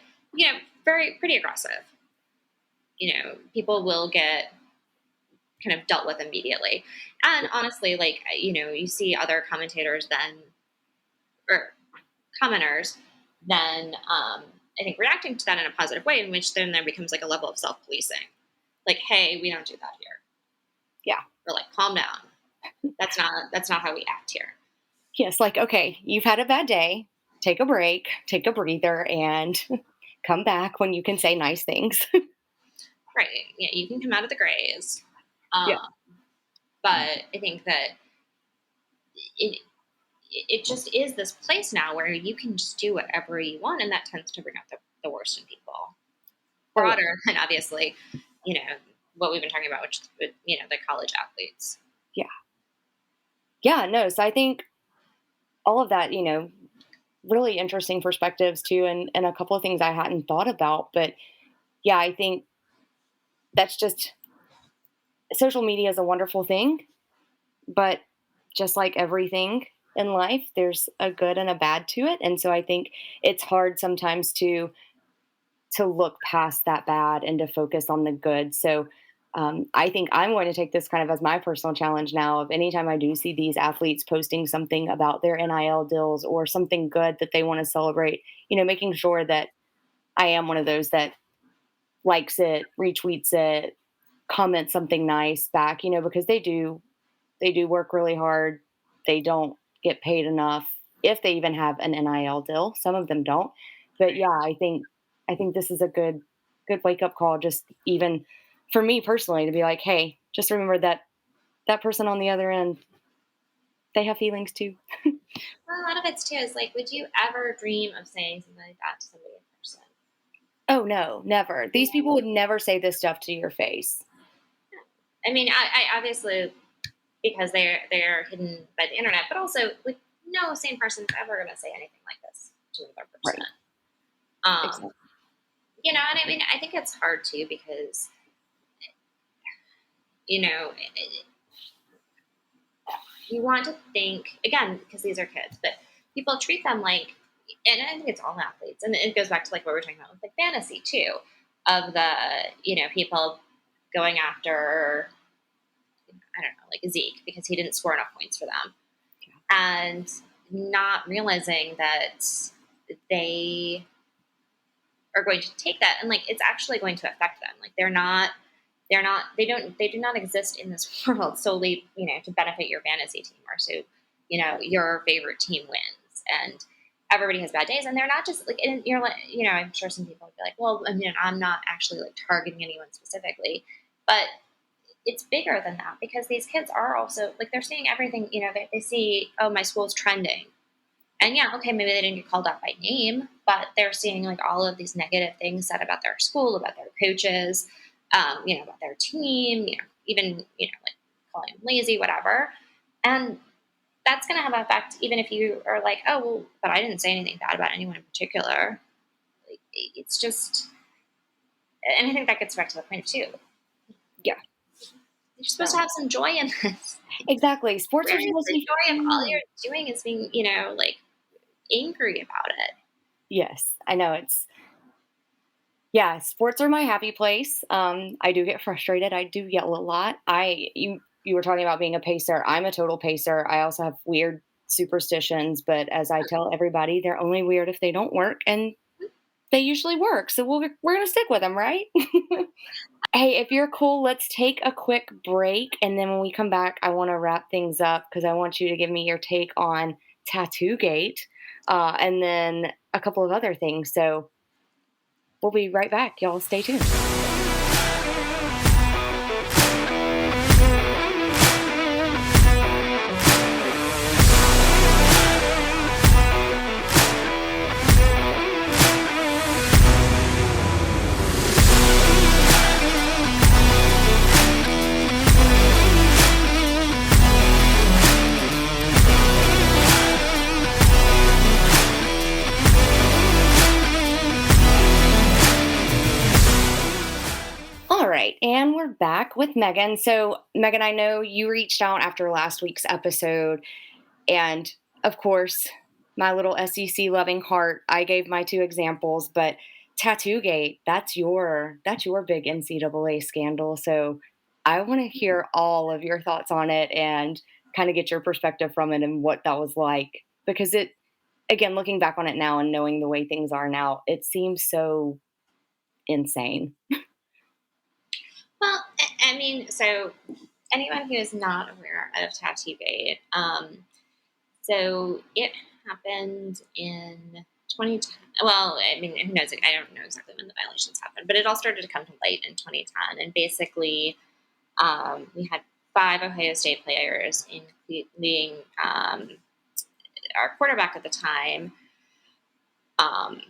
pretty aggressive. People will get kind of dealt with immediately. And honestly, like, you see other commentators then, or commenters then, I think reacting to that in a positive way, in which then there becomes like a level of self-policing. Like, hey, we don't do that here. Yeah. Or like, calm down. That's not how we act here. Yes. Like, okay, you've had a bad day. Take a break, take a breather, and come back when you can say nice things. Right. Yeah. You can come out of the grays. Yeah. But I think that it just is this place now where you can just do whatever you want, and that tends to bring out the worst in people. Broader than obviously, what we've been talking about, which is, the college athletes. Yeah. Yeah, no. So I think all of that, really interesting perspectives too, and a couple of things I hadn't thought about. But yeah, I think that's just social media is a wonderful thing, but just like everything in life, there's a good and a bad to it. And so I think it's hard sometimes to look past that bad and to focus on the good. So I think I'm going to take this kind of as my personal challenge now of anytime I do see these athletes posting something about their NIL deals or something good that they want to celebrate, making sure that I am one of those that likes it, retweets it, comments something nice back, because they do work really hard. They don't get paid enough if they even have an NIL deal. Some of them don't. But yeah, I think this is a good wake up call, just even for me personally, to be like, hey, just remember that person on the other end, they have feelings too. Well, a lot of it too is like, would you ever dream of saying something like that to somebody in person? Oh no, never. These people would never say this stuff to your face. I mean, I obviously, because they're hidden by the internet, but also like no sane person's ever going to say anything like this to another person. Right. Exactly. And I mean, I think it's hard too because you want to think again because these are kids, but people treat them like, and I think it's all athletes, and it goes back to like what we we're talking about with like fantasy too, of the people going after, I don't know, like Zeke because he didn't score enough points for them, and not realizing that they are going to take that and like it's actually going to affect them. Like they do not exist in this world solely, to benefit your fantasy team or so, your favorite team wins. And everybody has bad days, and they're not just like, and you're like, I'm sure some people would be like, well, I mean, I'm not actually like targeting anyone specifically, but it's bigger than that because these kids are also like, they're seeing everything, they see, oh, my school's trending. And yeah, okay, maybe they didn't get called out by name, but they're seeing like all of these negative things said about their school, about their coaches, about their team, even, like calling them lazy, whatever. And that's going to have an effect, even if you are like, oh, well, but I didn't say anything bad about anyone in particular. Like, it's just, and I think that gets back to the point too. Yeah. You're supposed to have some joy in this. Exactly. Sports are supposed to be joy if all you're doing is being, like angry about it. Yes, I know Yeah, sports are my happy place. I do get frustrated. I do yell a lot. You were talking about being a pacer. I'm a total pacer. I also have weird superstitions, but as I tell everybody, they're only weird if they don't work, and they usually work. So we're gonna stick with them, right? Hey, if you're cool, let's take a quick break, and then when we come back, I want to wrap things up because I want you to give me your take on Tattoo Gate, and then a couple of other things. So we'll be right back. Y'all stay tuned. All right, and we're back with Megan. So, Megan, I know you reached out after last week's episode, and of course, my little SEC loving heart, I gave my two examples, but Tattoo Gate, that's your big NCAA scandal. So, I want to hear all of your thoughts on it and kind of get your perspective from it and what that was like because it again, looking back on it now and knowing the way things are now, it seems so insane. Well, I mean, so anyone who is not aware of Tattoo Gate, so it happened in 2010. Well, I mean, who knows? I don't know exactly when the violations happened, but it all started to come to light in 2010. And basically, we had five Ohio State players, including our quarterback at the time, um,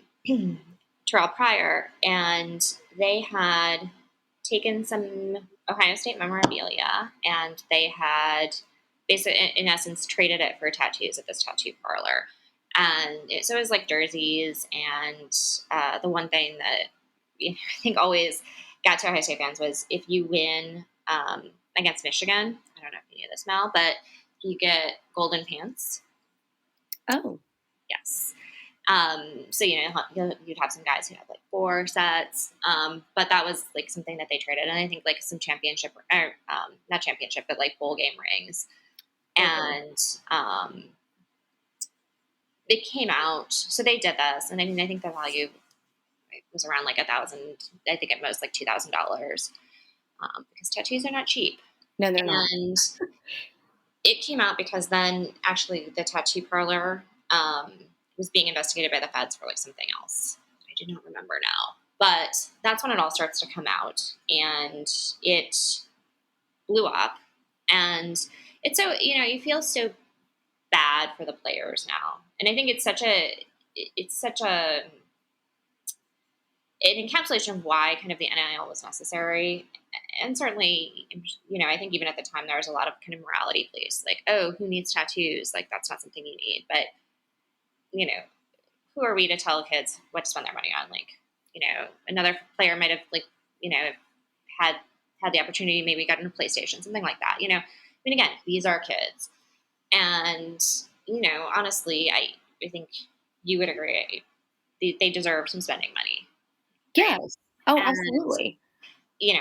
Terrell Pryor, and they had taken some Ohio State memorabilia and they had basically, in essence, traded it for tattoos at this tattoo parlor. And so it was like jerseys. And the one thing that I think always got to Ohio State fans was if you win against Michigan, I don't know if you knew this, Mel, but you get golden pants. Oh, Yes. So you'd have some guys who had like four sets, but that was like something that they traded, and I think like some championship or not championship, but like bowl game rings, okay. and it came out. So they did this, and I mean I think the value was around like $1,000. I think at most like $2,000 because tattoos are not cheap, No, they're not. and it came out because then actually the tattoo parlor was being investigated by the feds for like something else. I do not remember now. But that's when it all starts to come out and it blew up. And it's so, you feel so bad for the players now. And I think it's such a an encapsulation of why kind of the NIL was necessary. And certainly, I think even at the time there was a lot of kind of morality police, like, oh, who needs tattoos? Like that's not something you need. But you know, who are we to tell kids what to spend their money on? Like, another player might have like, had the opportunity, maybe got into PlayStation, something like that. I mean, again, these are kids, and honestly, I think you would agree they deserve some spending money, right? Yes. Oh, And absolutely.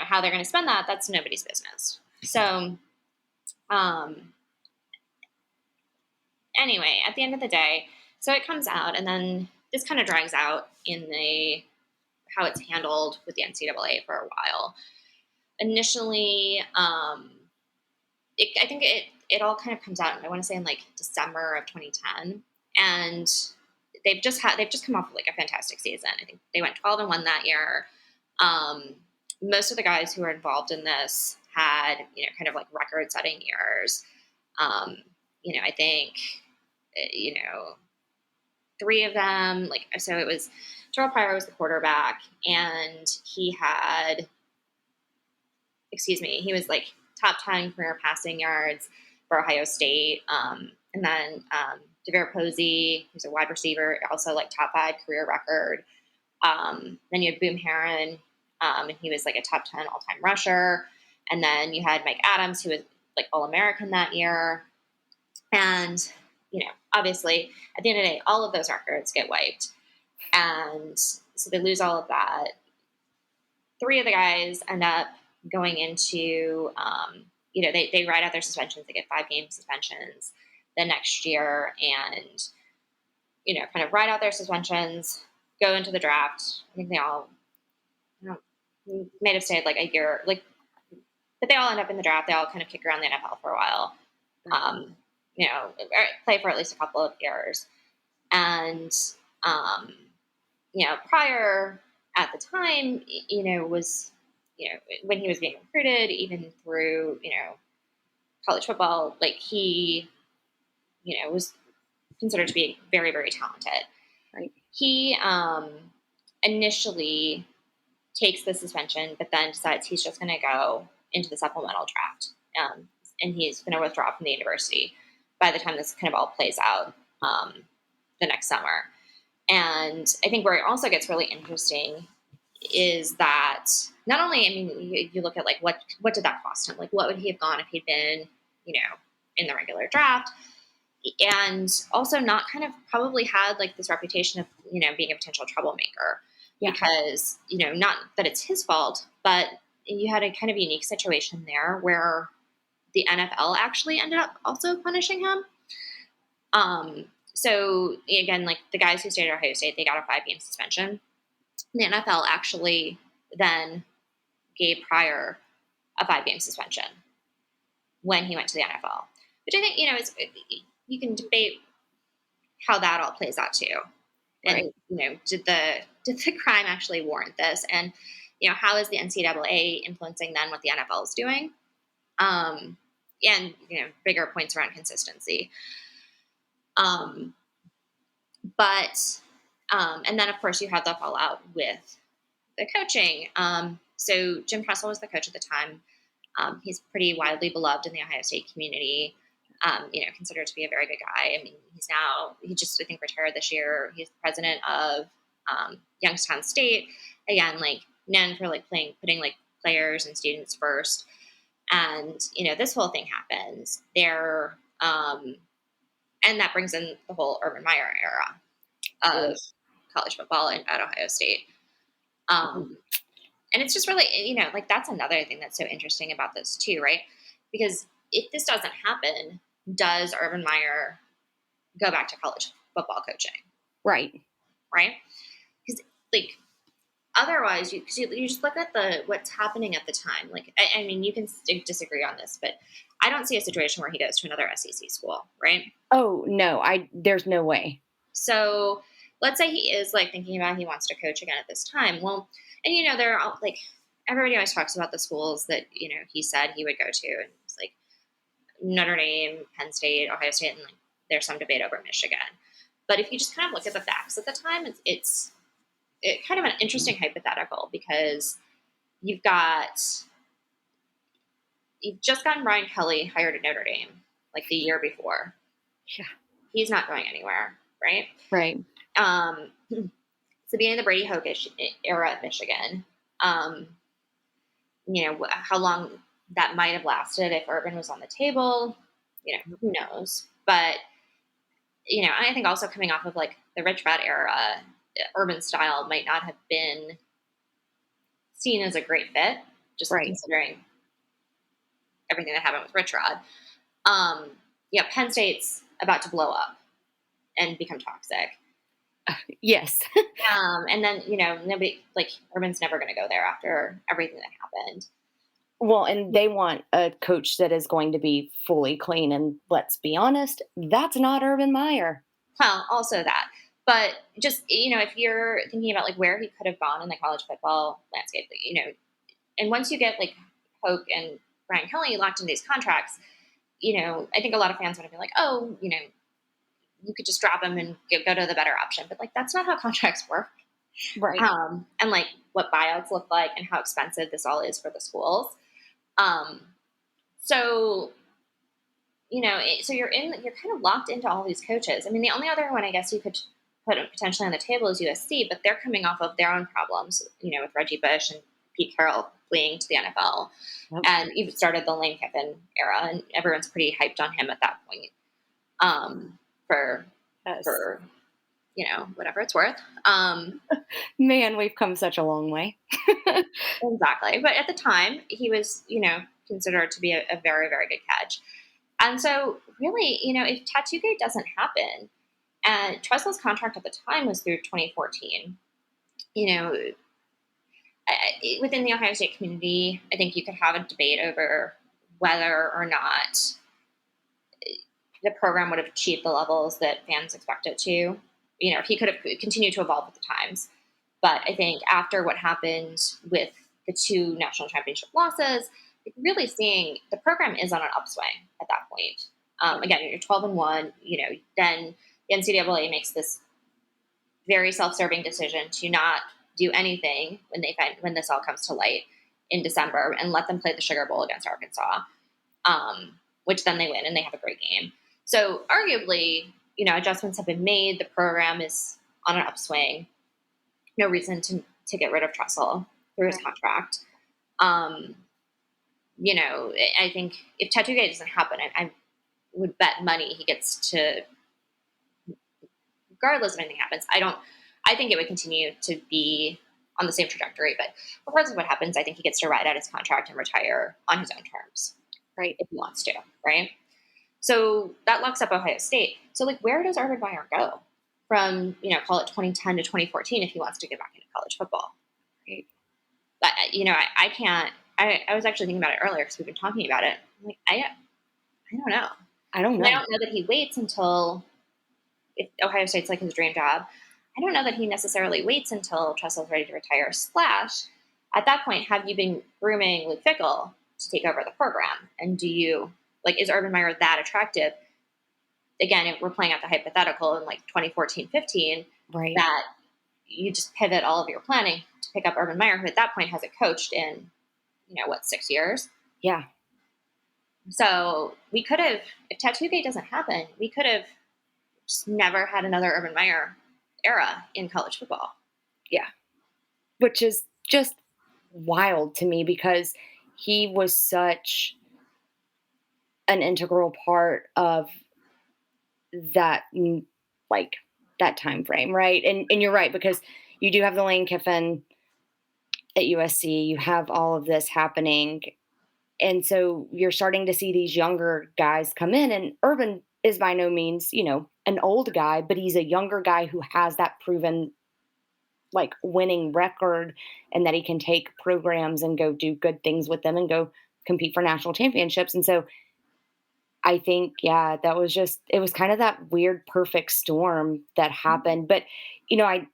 how they're going to spend that's nobody's business. So, um, anyway, at the end of the day, so it comes out, and then this kind of drags out in the how it's handled with the NCAA for a while. Initially, I think it all kind of comes out. I want to say in like December of 2010, and they've just come off of like a fantastic season. I think they went 12-1 that year. Um, Most of the guys who were involved in this had kind of like record-setting years. I think three of them, like, so it was Terrell Pryor was the quarterback, and he was like top 10 career passing yards for Ohio State. And then DeVere Posey, who's a wide receiver, also like top 5 career record. Then you had Boom Herron, and he was like a top 10 all time rusher. And then you had Mike Adams, who was like All American that year. And, obviously, at the end of the day, all of those records get wiped. And so they lose all of that. three of the guys end up going into, they ride out their suspensions. They get 5 game suspensions the next year, and kind of ride out their suspensions, go into the draft. I think they all may have stayed like a year, but they all end up in the draft. They all kind of kick around the NFL for a while, um, or play for at least a couple of years. And, um, Pryor at the time, was, when he was being recruited, even through, college football, like he, was considered to be very, very talented. Right. He initially takes the suspension, but then decides he's just going to go into the supplemental draft. And he's going to withdraw from the university by the time this kind of all plays out the next summer. And I think where it also gets really interesting is that not only, I mean, you look at like what did that cost him? Like what would he have gone if he'd been, in the regular draft? And also not kind of probably had like this reputation of, being a potential troublemaker. Yeah. Because, not that it's his fault, but you had a kind of unique situation there where the NFL actually ended up also punishing him. So again, like the guys who stayed at Ohio State, they got a 5-game suspension. The NFL actually then gave Pryor a 5-game suspension when he went to the NFL, which I think, you can debate how that all plays out too. And, right. Did the crime actually warrant this? And, how is the NCAA influencing then what the NFL is doing? And, bigger points around consistency. And then of course you have the fallout with the coaching. So Jim Tressel was the coach at the time. He's pretty widely beloved in the Ohio State community. Considered to be a very good guy. I mean, he just, I think, retired this year. He's president of Youngstown State. Again, like known for like putting like players and students first. And, this whole thing happens there. And that brings in the whole Urban Meyer era of college football at Ohio State. And it's just really, like that's another thing that's so interesting about this too, right? Because if this doesn't happen, does Urban Meyer go back to college football coaching? Right. Right? Because like otherwise, you just look at what's happening at the time. Like, I mean, you can disagree on this, but I don't see a situation where he goes to another SEC school, right? Oh no, there's no way. So let's say he is like thinking about he wants to coach again at this time. Well, and there are like everybody always talks about the schools that he said he would go to, and it's like Notre Dame, Penn State, Ohio State, and like there's some debate over Michigan. But if you just kind of look at the facts at the time, it's kind of an interesting hypothetical because you've just gotten Brian Kelly hired at Notre Dame like the year before. Yeah. He's not going anywhere, right? Right. It's the beginning of the Brady Hoke era at Michigan. How long that might have lasted if Urban was on the table, who knows? But, I think also coming off of like the Rich Rod era, Urban style might not have been seen as a great fit, just considering everything that happened with Rich Rod. Penn State's about to blow up and become toxic. Yes. And then, nobody, like Urban's never going to go there after everything that happened. Well, and they want a coach that is going to be fully clean. And let's be honest, that's not Urban Meyer. Well, also that. But just, if you're thinking about like where he could have gone in the college football landscape, and once you get like Hoke and Brian Kelly locked in these contracts, I think a lot of fans would have been like, oh, you could just drop him and go to the better option. But like, that's not how contracts work. Right. And like what buyouts look like and how expensive this all is for the schools. So you're kind of locked into all these coaches. I mean, the only other one I guess you could put potentially on the table is USC, but they're coming off of their own problems, with Reggie Bush and Pete Carroll fleeing to the NFL. Yep. And you've started the Lane Kiffin era, and everyone's pretty hyped on him at that point. For whatever it's worth. Man, we've come such a long way. Exactly. But at the time, he was, considered to be a very, very good catch. And so, really, if Tattoo doesn't happen, and Tressel's contract at the time was through 2014, you know, within the Ohio State community, I think you could have a debate over whether or not the program would have achieved the levels that fans expect it to. He could have continued to evolve with the times. But I think after what happened with the two national championship losses, really seeing the program is on an upswing at that point. Again, you're 12-1. Then the NCAA makes this very self-serving decision to not do anything when this all comes to light in December and let them play the Sugar Bowl against Arkansas, which then they win and they have a great game. So arguably, adjustments have been made. The program is on an upswing. No reason to get rid of Tressel through his contract. I think if Tattoo doesn't happen, I would bet money he gets to, regardless of anything happens. I think it would continue to be on the same trajectory, but regardless of what happens, I think he gets to ride out his contract and retire on his own terms. Right. If he wants to, right? So that locks up Ohio State. So where does Urban Meyer go from, call it 2010 to 2014 if he wants to get back into college football? Right. But, I can't, I was actually thinking about it earlier because we've been talking about it. I don't know. I don't know. I don't know that he waits until, if Ohio State's his dream job, I don't know that he necessarily waits until Tressel's ready to retire. / at that point, have you been grooming Luke Fickell to take over the program? And do you, is Urban Meyer that attractive? Again, if we're playing out the hypothetical in 2014-15, right, that you just pivot all of your planning to pick up Urban Meyer, who at that point hasn't coached in, 6 years? Yeah. So we could have, if Tattoo doesn't happen, we could have just never had another Urban Meyer era in college football. Yeah. Which is just wild to me because he was such an integral part of that, that time frame, right? And you're right, because you do have the Lane Kiffin at USC, you have all of this happening, and so you're starting to see these younger guys come in, and Urban is by no means, an old guy, but he's a younger guy who has that proven winning record, and that he can take programs and go do good things with them and go compete for national championships. And so I think, that was it was kind of that weird perfect storm that happened. But, I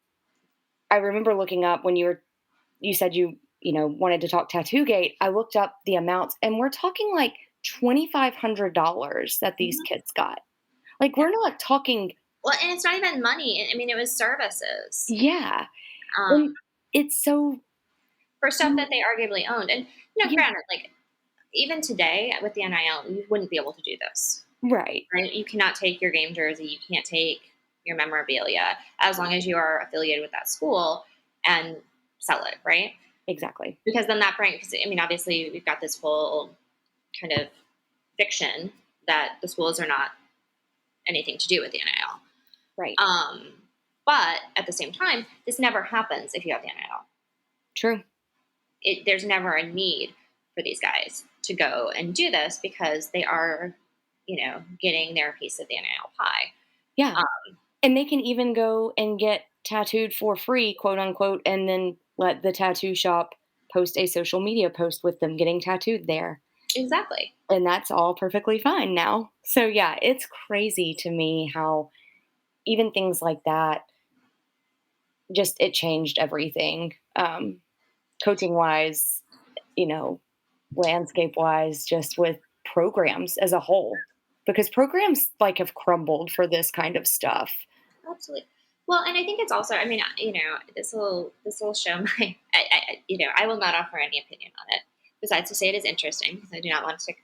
remember looking up when you said you wanted to talk Tattoo Gate. I looked up the amounts, and we're talking $2,500 that these kids got. We're not talking. Well, and it's not even money. I mean, it was services. Yeah. And it's so. For stuff that they arguably owned. And, granted, even today with the NIL, you wouldn't be able to do this. Right. Right? You cannot take your game jersey. You can't take your memorabilia as long as you are affiliated with that school and sell it, right? Exactly. Because then obviously we've got this whole kind of fiction that the schools are not anything to do with the NIL. Right. But at the same time, this never happens if you have the NIL. True. There's never a need for these guys to go and do this because they are, getting their piece of the NIL pie. Yeah. And they can even go and get tattooed for free, quote unquote, and then let the tattoo shop post a social media post with them getting tattooed there. Exactly. And that's all perfectly fine now. So yeah, it's crazy to me how even things like that, just it changed everything. Coaching wise, landscape wise, just with programs as a whole, because programs have crumbled for this kind of stuff. Absolutely. Well, and I think it's also, this will show my, I will not offer any opinion on it besides to say it is interesting because I do not want to,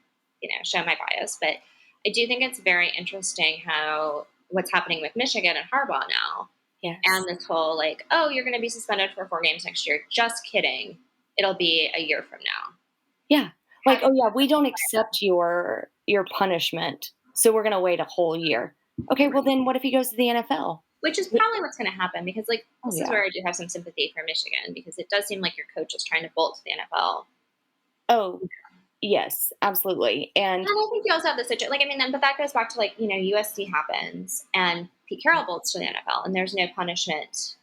show my bias, but I do think it's very interesting how what's happening with Michigan and Harbaugh now. Yes. And this whole you're going to be suspended for 4 games next year. Just kidding. It'll be a year from now. Yeah. We don't accept your punishment, so we're going to wait a whole year. Okay, well then what if he goes to the NFL? which is probably what's going to happen because, like, Oh, this is yeah. where I do have some sympathy for Michigan because it does seem like your coach is trying to bolt to the NFL. Oh, yes, absolutely. And And I think you also have the situation, like, I mean, then, but that goes back to, like, USC happens and Pete Carroll bolts to the NFL and there's no punishment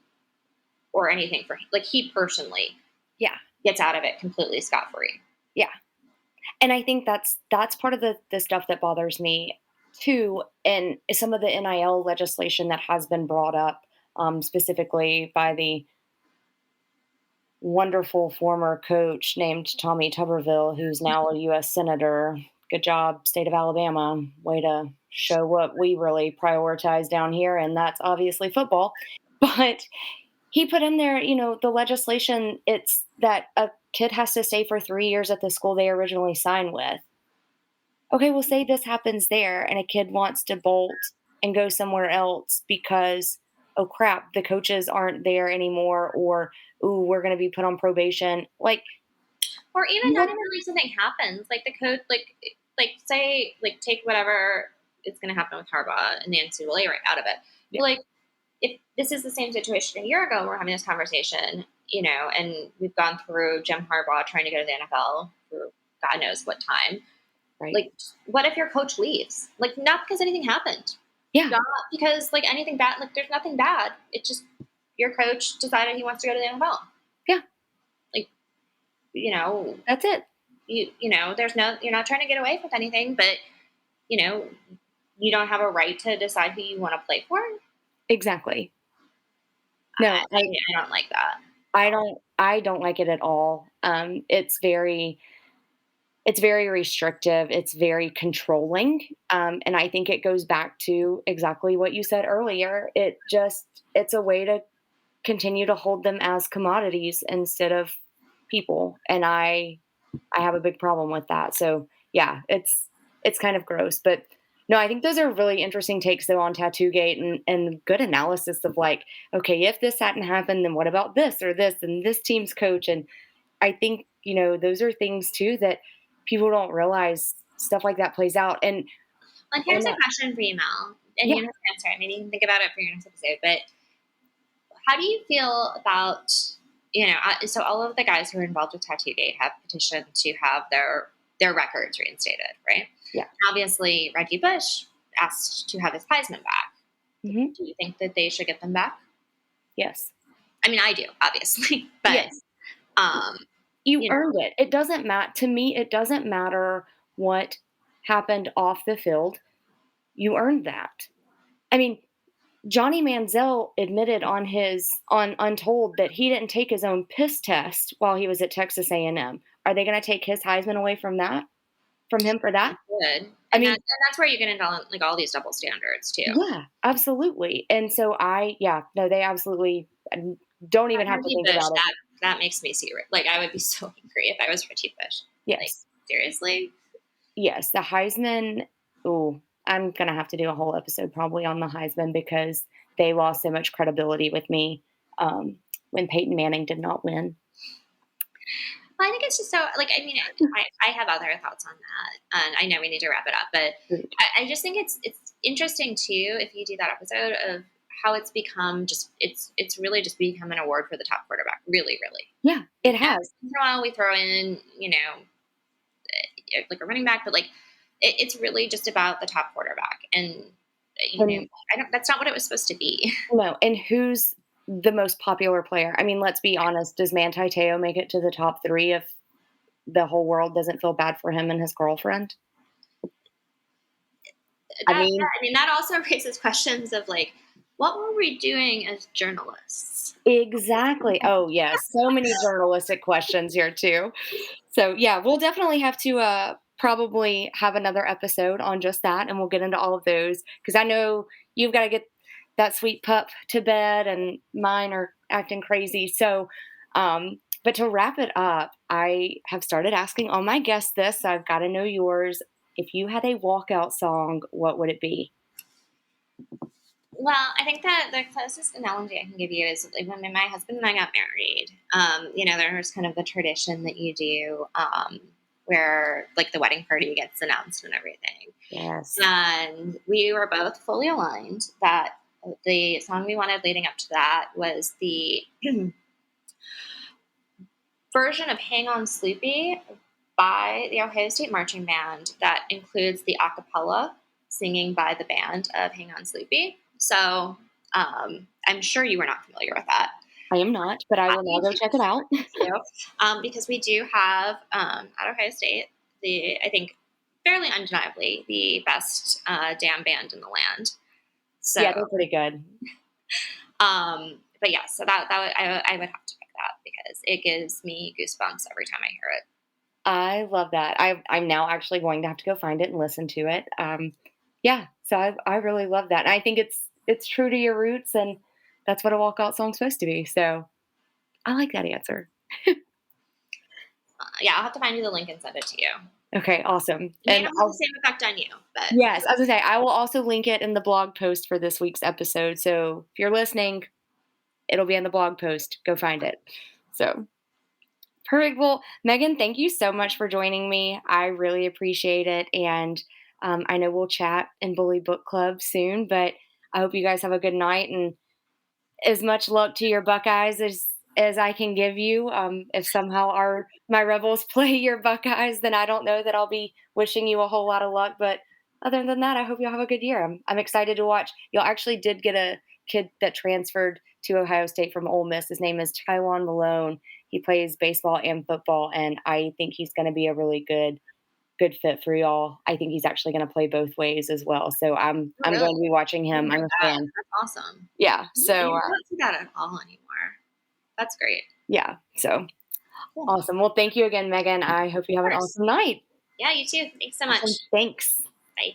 or anything for, like, he personally yeah, gets out of it completely scot free. yeah. And I think that's part of the stuff that bothers me too, and some of the NIL legislation that has been brought up, specifically by the wonderful former coach named Tommy Tuberville, who's now a U.S. Senator. Good job, state of Alabama. Way to show what we really prioritize down here, and that's obviously football. But he put in there, the legislation, it's that a kid has to stay for 3 years at the school they originally signed with. Okay, well, say this happens there and a kid wants to bolt and go somewhere else because, oh crap, the coaches aren't there anymore, or, ooh, we're going to be put on probation. Like, Or even not what? even like something happens, like the coach, like say, like, take whatever is going to happen with Harbaugh and the NCAA right out of it. Yeah, But, like, if this is the same situation a year ago, and we're having this conversation, and we've gone through Jim Harbaugh trying to go to the NFL for God knows what time. right. Like, what if your coach leaves? Like, not because anything happened, Yeah, not because, like, anything bad. Like, there's nothing bad. It's just your coach decided he wants to go to the NFL. yeah, Like, you know, that's it. there's no, you're not trying to get away with anything, but you know, you don't have a right to decide who you want to play for. Exactly. No, I don't like that. I don't like it at all. It's very restrictive. It's very controlling. And I think it goes back to exactly what you said earlier. It's a way to continue to hold them as commodities instead of people. And I have a big problem with that. So yeah, it's kind of gross. But no, I think those are really interesting takes though on Tattoo Gate, and good analysis of like, okay, if this hadn't happened, then what about this or this and this team's coach? And I think, those are things too that people don't realize stuff like that plays out. And And here's a question for you, Mel, and yeah, you don't have to answer it. Maybe you can think about it for your next episode. But how do you feel about, so all of the guys who are involved with Tattoo Gate have petitioned to have their records reinstated, right? yeah. Obviously, Reggie Bush asked to have his Heisman back. Hmm. Do you think that they should get them back? Yes. I mean, I do, obviously, but Yes. um, You you know, earned it. It doesn't matter to me. It doesn't matter what happened off the field. You earned that. I mean, Johnny Manziel admitted on Untold that he didn't take his own piss test while he was at Texas A&M. Are they going to take his Heisman away from him for that? good, I and mean, that's where you get into like all these double standards too. yeah, absolutely. And so yeah, no, they absolutely don't even have to Reggie think Bush, about it. that makes me see, like, I would be so angry if I was Reggie Bush. Like, Yes, seriously. yes, the Heisman. Ooh, I'm gonna have to do a whole episode probably on the Heisman because they lost so much credibility with me when Peyton Manning did not win. Well, I think it's just so, like, I mean, I have other thoughts on that, and I know we need to wrap it up, but Agreed. I just think it's interesting too if you do that episode of how it's become just it's really just become an award for the top quarterback. Really, really. Yeah, it Yeah. has. Once in a while we throw in, like a running back, but like it's really just about the top quarterback, and And I don't. That's not what it was supposed to be. no, and who's the most popular player? I mean, let's be honest. Does Manti Te'o make it to the top three if the whole world doesn't feel bad for him and his girlfriend? I mean, I mean, that also raises questions of like, what were we doing as journalists? exactly. Oh, yes. So many journalistic questions here, too. So, yeah, we'll definitely have to probably have another episode on just that, and we'll get into all of those because I know you've got to get that sweet pup to bed, and mine are acting crazy. So, but to wrap it up, I have started asking all my guests this. So I've got to know yours. If you had a walkout song, what would it be? Well, I think that the closest analogy I can give you is like when my husband and I got married. There's kind of the tradition that you do where like the wedding party gets announced and everything. Yes. And we were both fully aligned that the song we wanted leading up to that was the version of Hang On Sloopy by the Ohio State Marching Band that includes the a cappella singing by the band of Hang On Sloopy. So I'm sure you were not familiar with that. I am not, but I will now go check it out. Because we do have at Ohio State, I think fairly undeniably the best damn band in the land. So yeah, they're pretty good. But yeah, so I would have to pick that because it gives me goosebumps every time I hear it. I love that. I'm now actually going to have to go find it and listen to it. Yeah, so I really love that. And I think it's true to your roots, and that's what a walkout song's supposed to be. So I like that answer. Yeah, I'll have to find you the link and send it to you. Okay, awesome. It may not have the same effect on you, but yes, I was gonna say I will also link it in the blog post for this week's episode. So if you're listening, it'll be in the blog post. Go find it. So perfect. Well, Megan, thank you so much for joining me. I really appreciate it. And I know we'll chat in Bully Book Club soon, but I hope you guys have a good night and as much luck to your Buckeyes as I can give you. If somehow my Rebels play your Buckeyes, then I don't know that I'll be wishing you a whole lot of luck. But other than that, I hope you'll have a good year. I'm excited to watch. Y'all actually did get a kid that transferred to Ohio State from Ole Miss. His name is Tywon Malone. He plays baseball and football, and I think he's going to be a really good fit for y'all. I think he's actually going to play both ways as well. So I'm going to be watching him. I'm a fan. That's awesome. Yeah. So you don't see that at all anymore. That's great. Yeah. So awesome. Well, thank you again, Megan. I hope you have an awesome night. Yeah, you too. Thanks so much. Awesome. Thanks. Bye.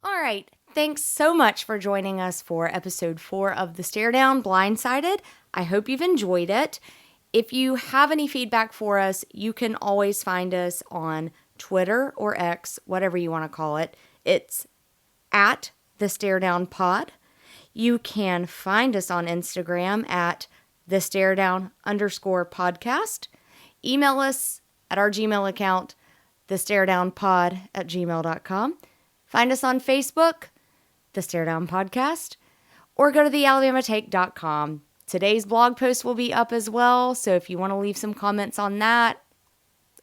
All right. Thanks so much for joining us for episode 4 of the Stare Down Blindsided. I hope you've enjoyed it. If you have any feedback for us, you can always find us on Twitter or X, whatever you want to call it. It's at the Stare Down Pod. You can find us on Instagram at the Stare Down _podcast. Email us at our Gmail account, thestaredownpod@gmail.com. Find us on Facebook, The Stare Down Podcast, or go to thealabamatake.com. Today's blog post will be up as well, so if you want to leave some comments on that,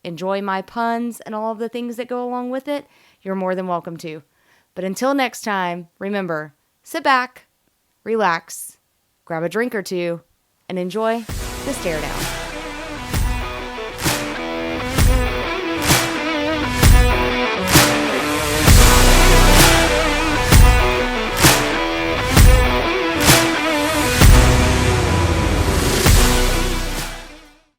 enjoy my puns and all of the things that go along with it, you're more than welcome to. But until next time, remember, sit back, relax, grab a drink or two, and enjoy the Stare Down.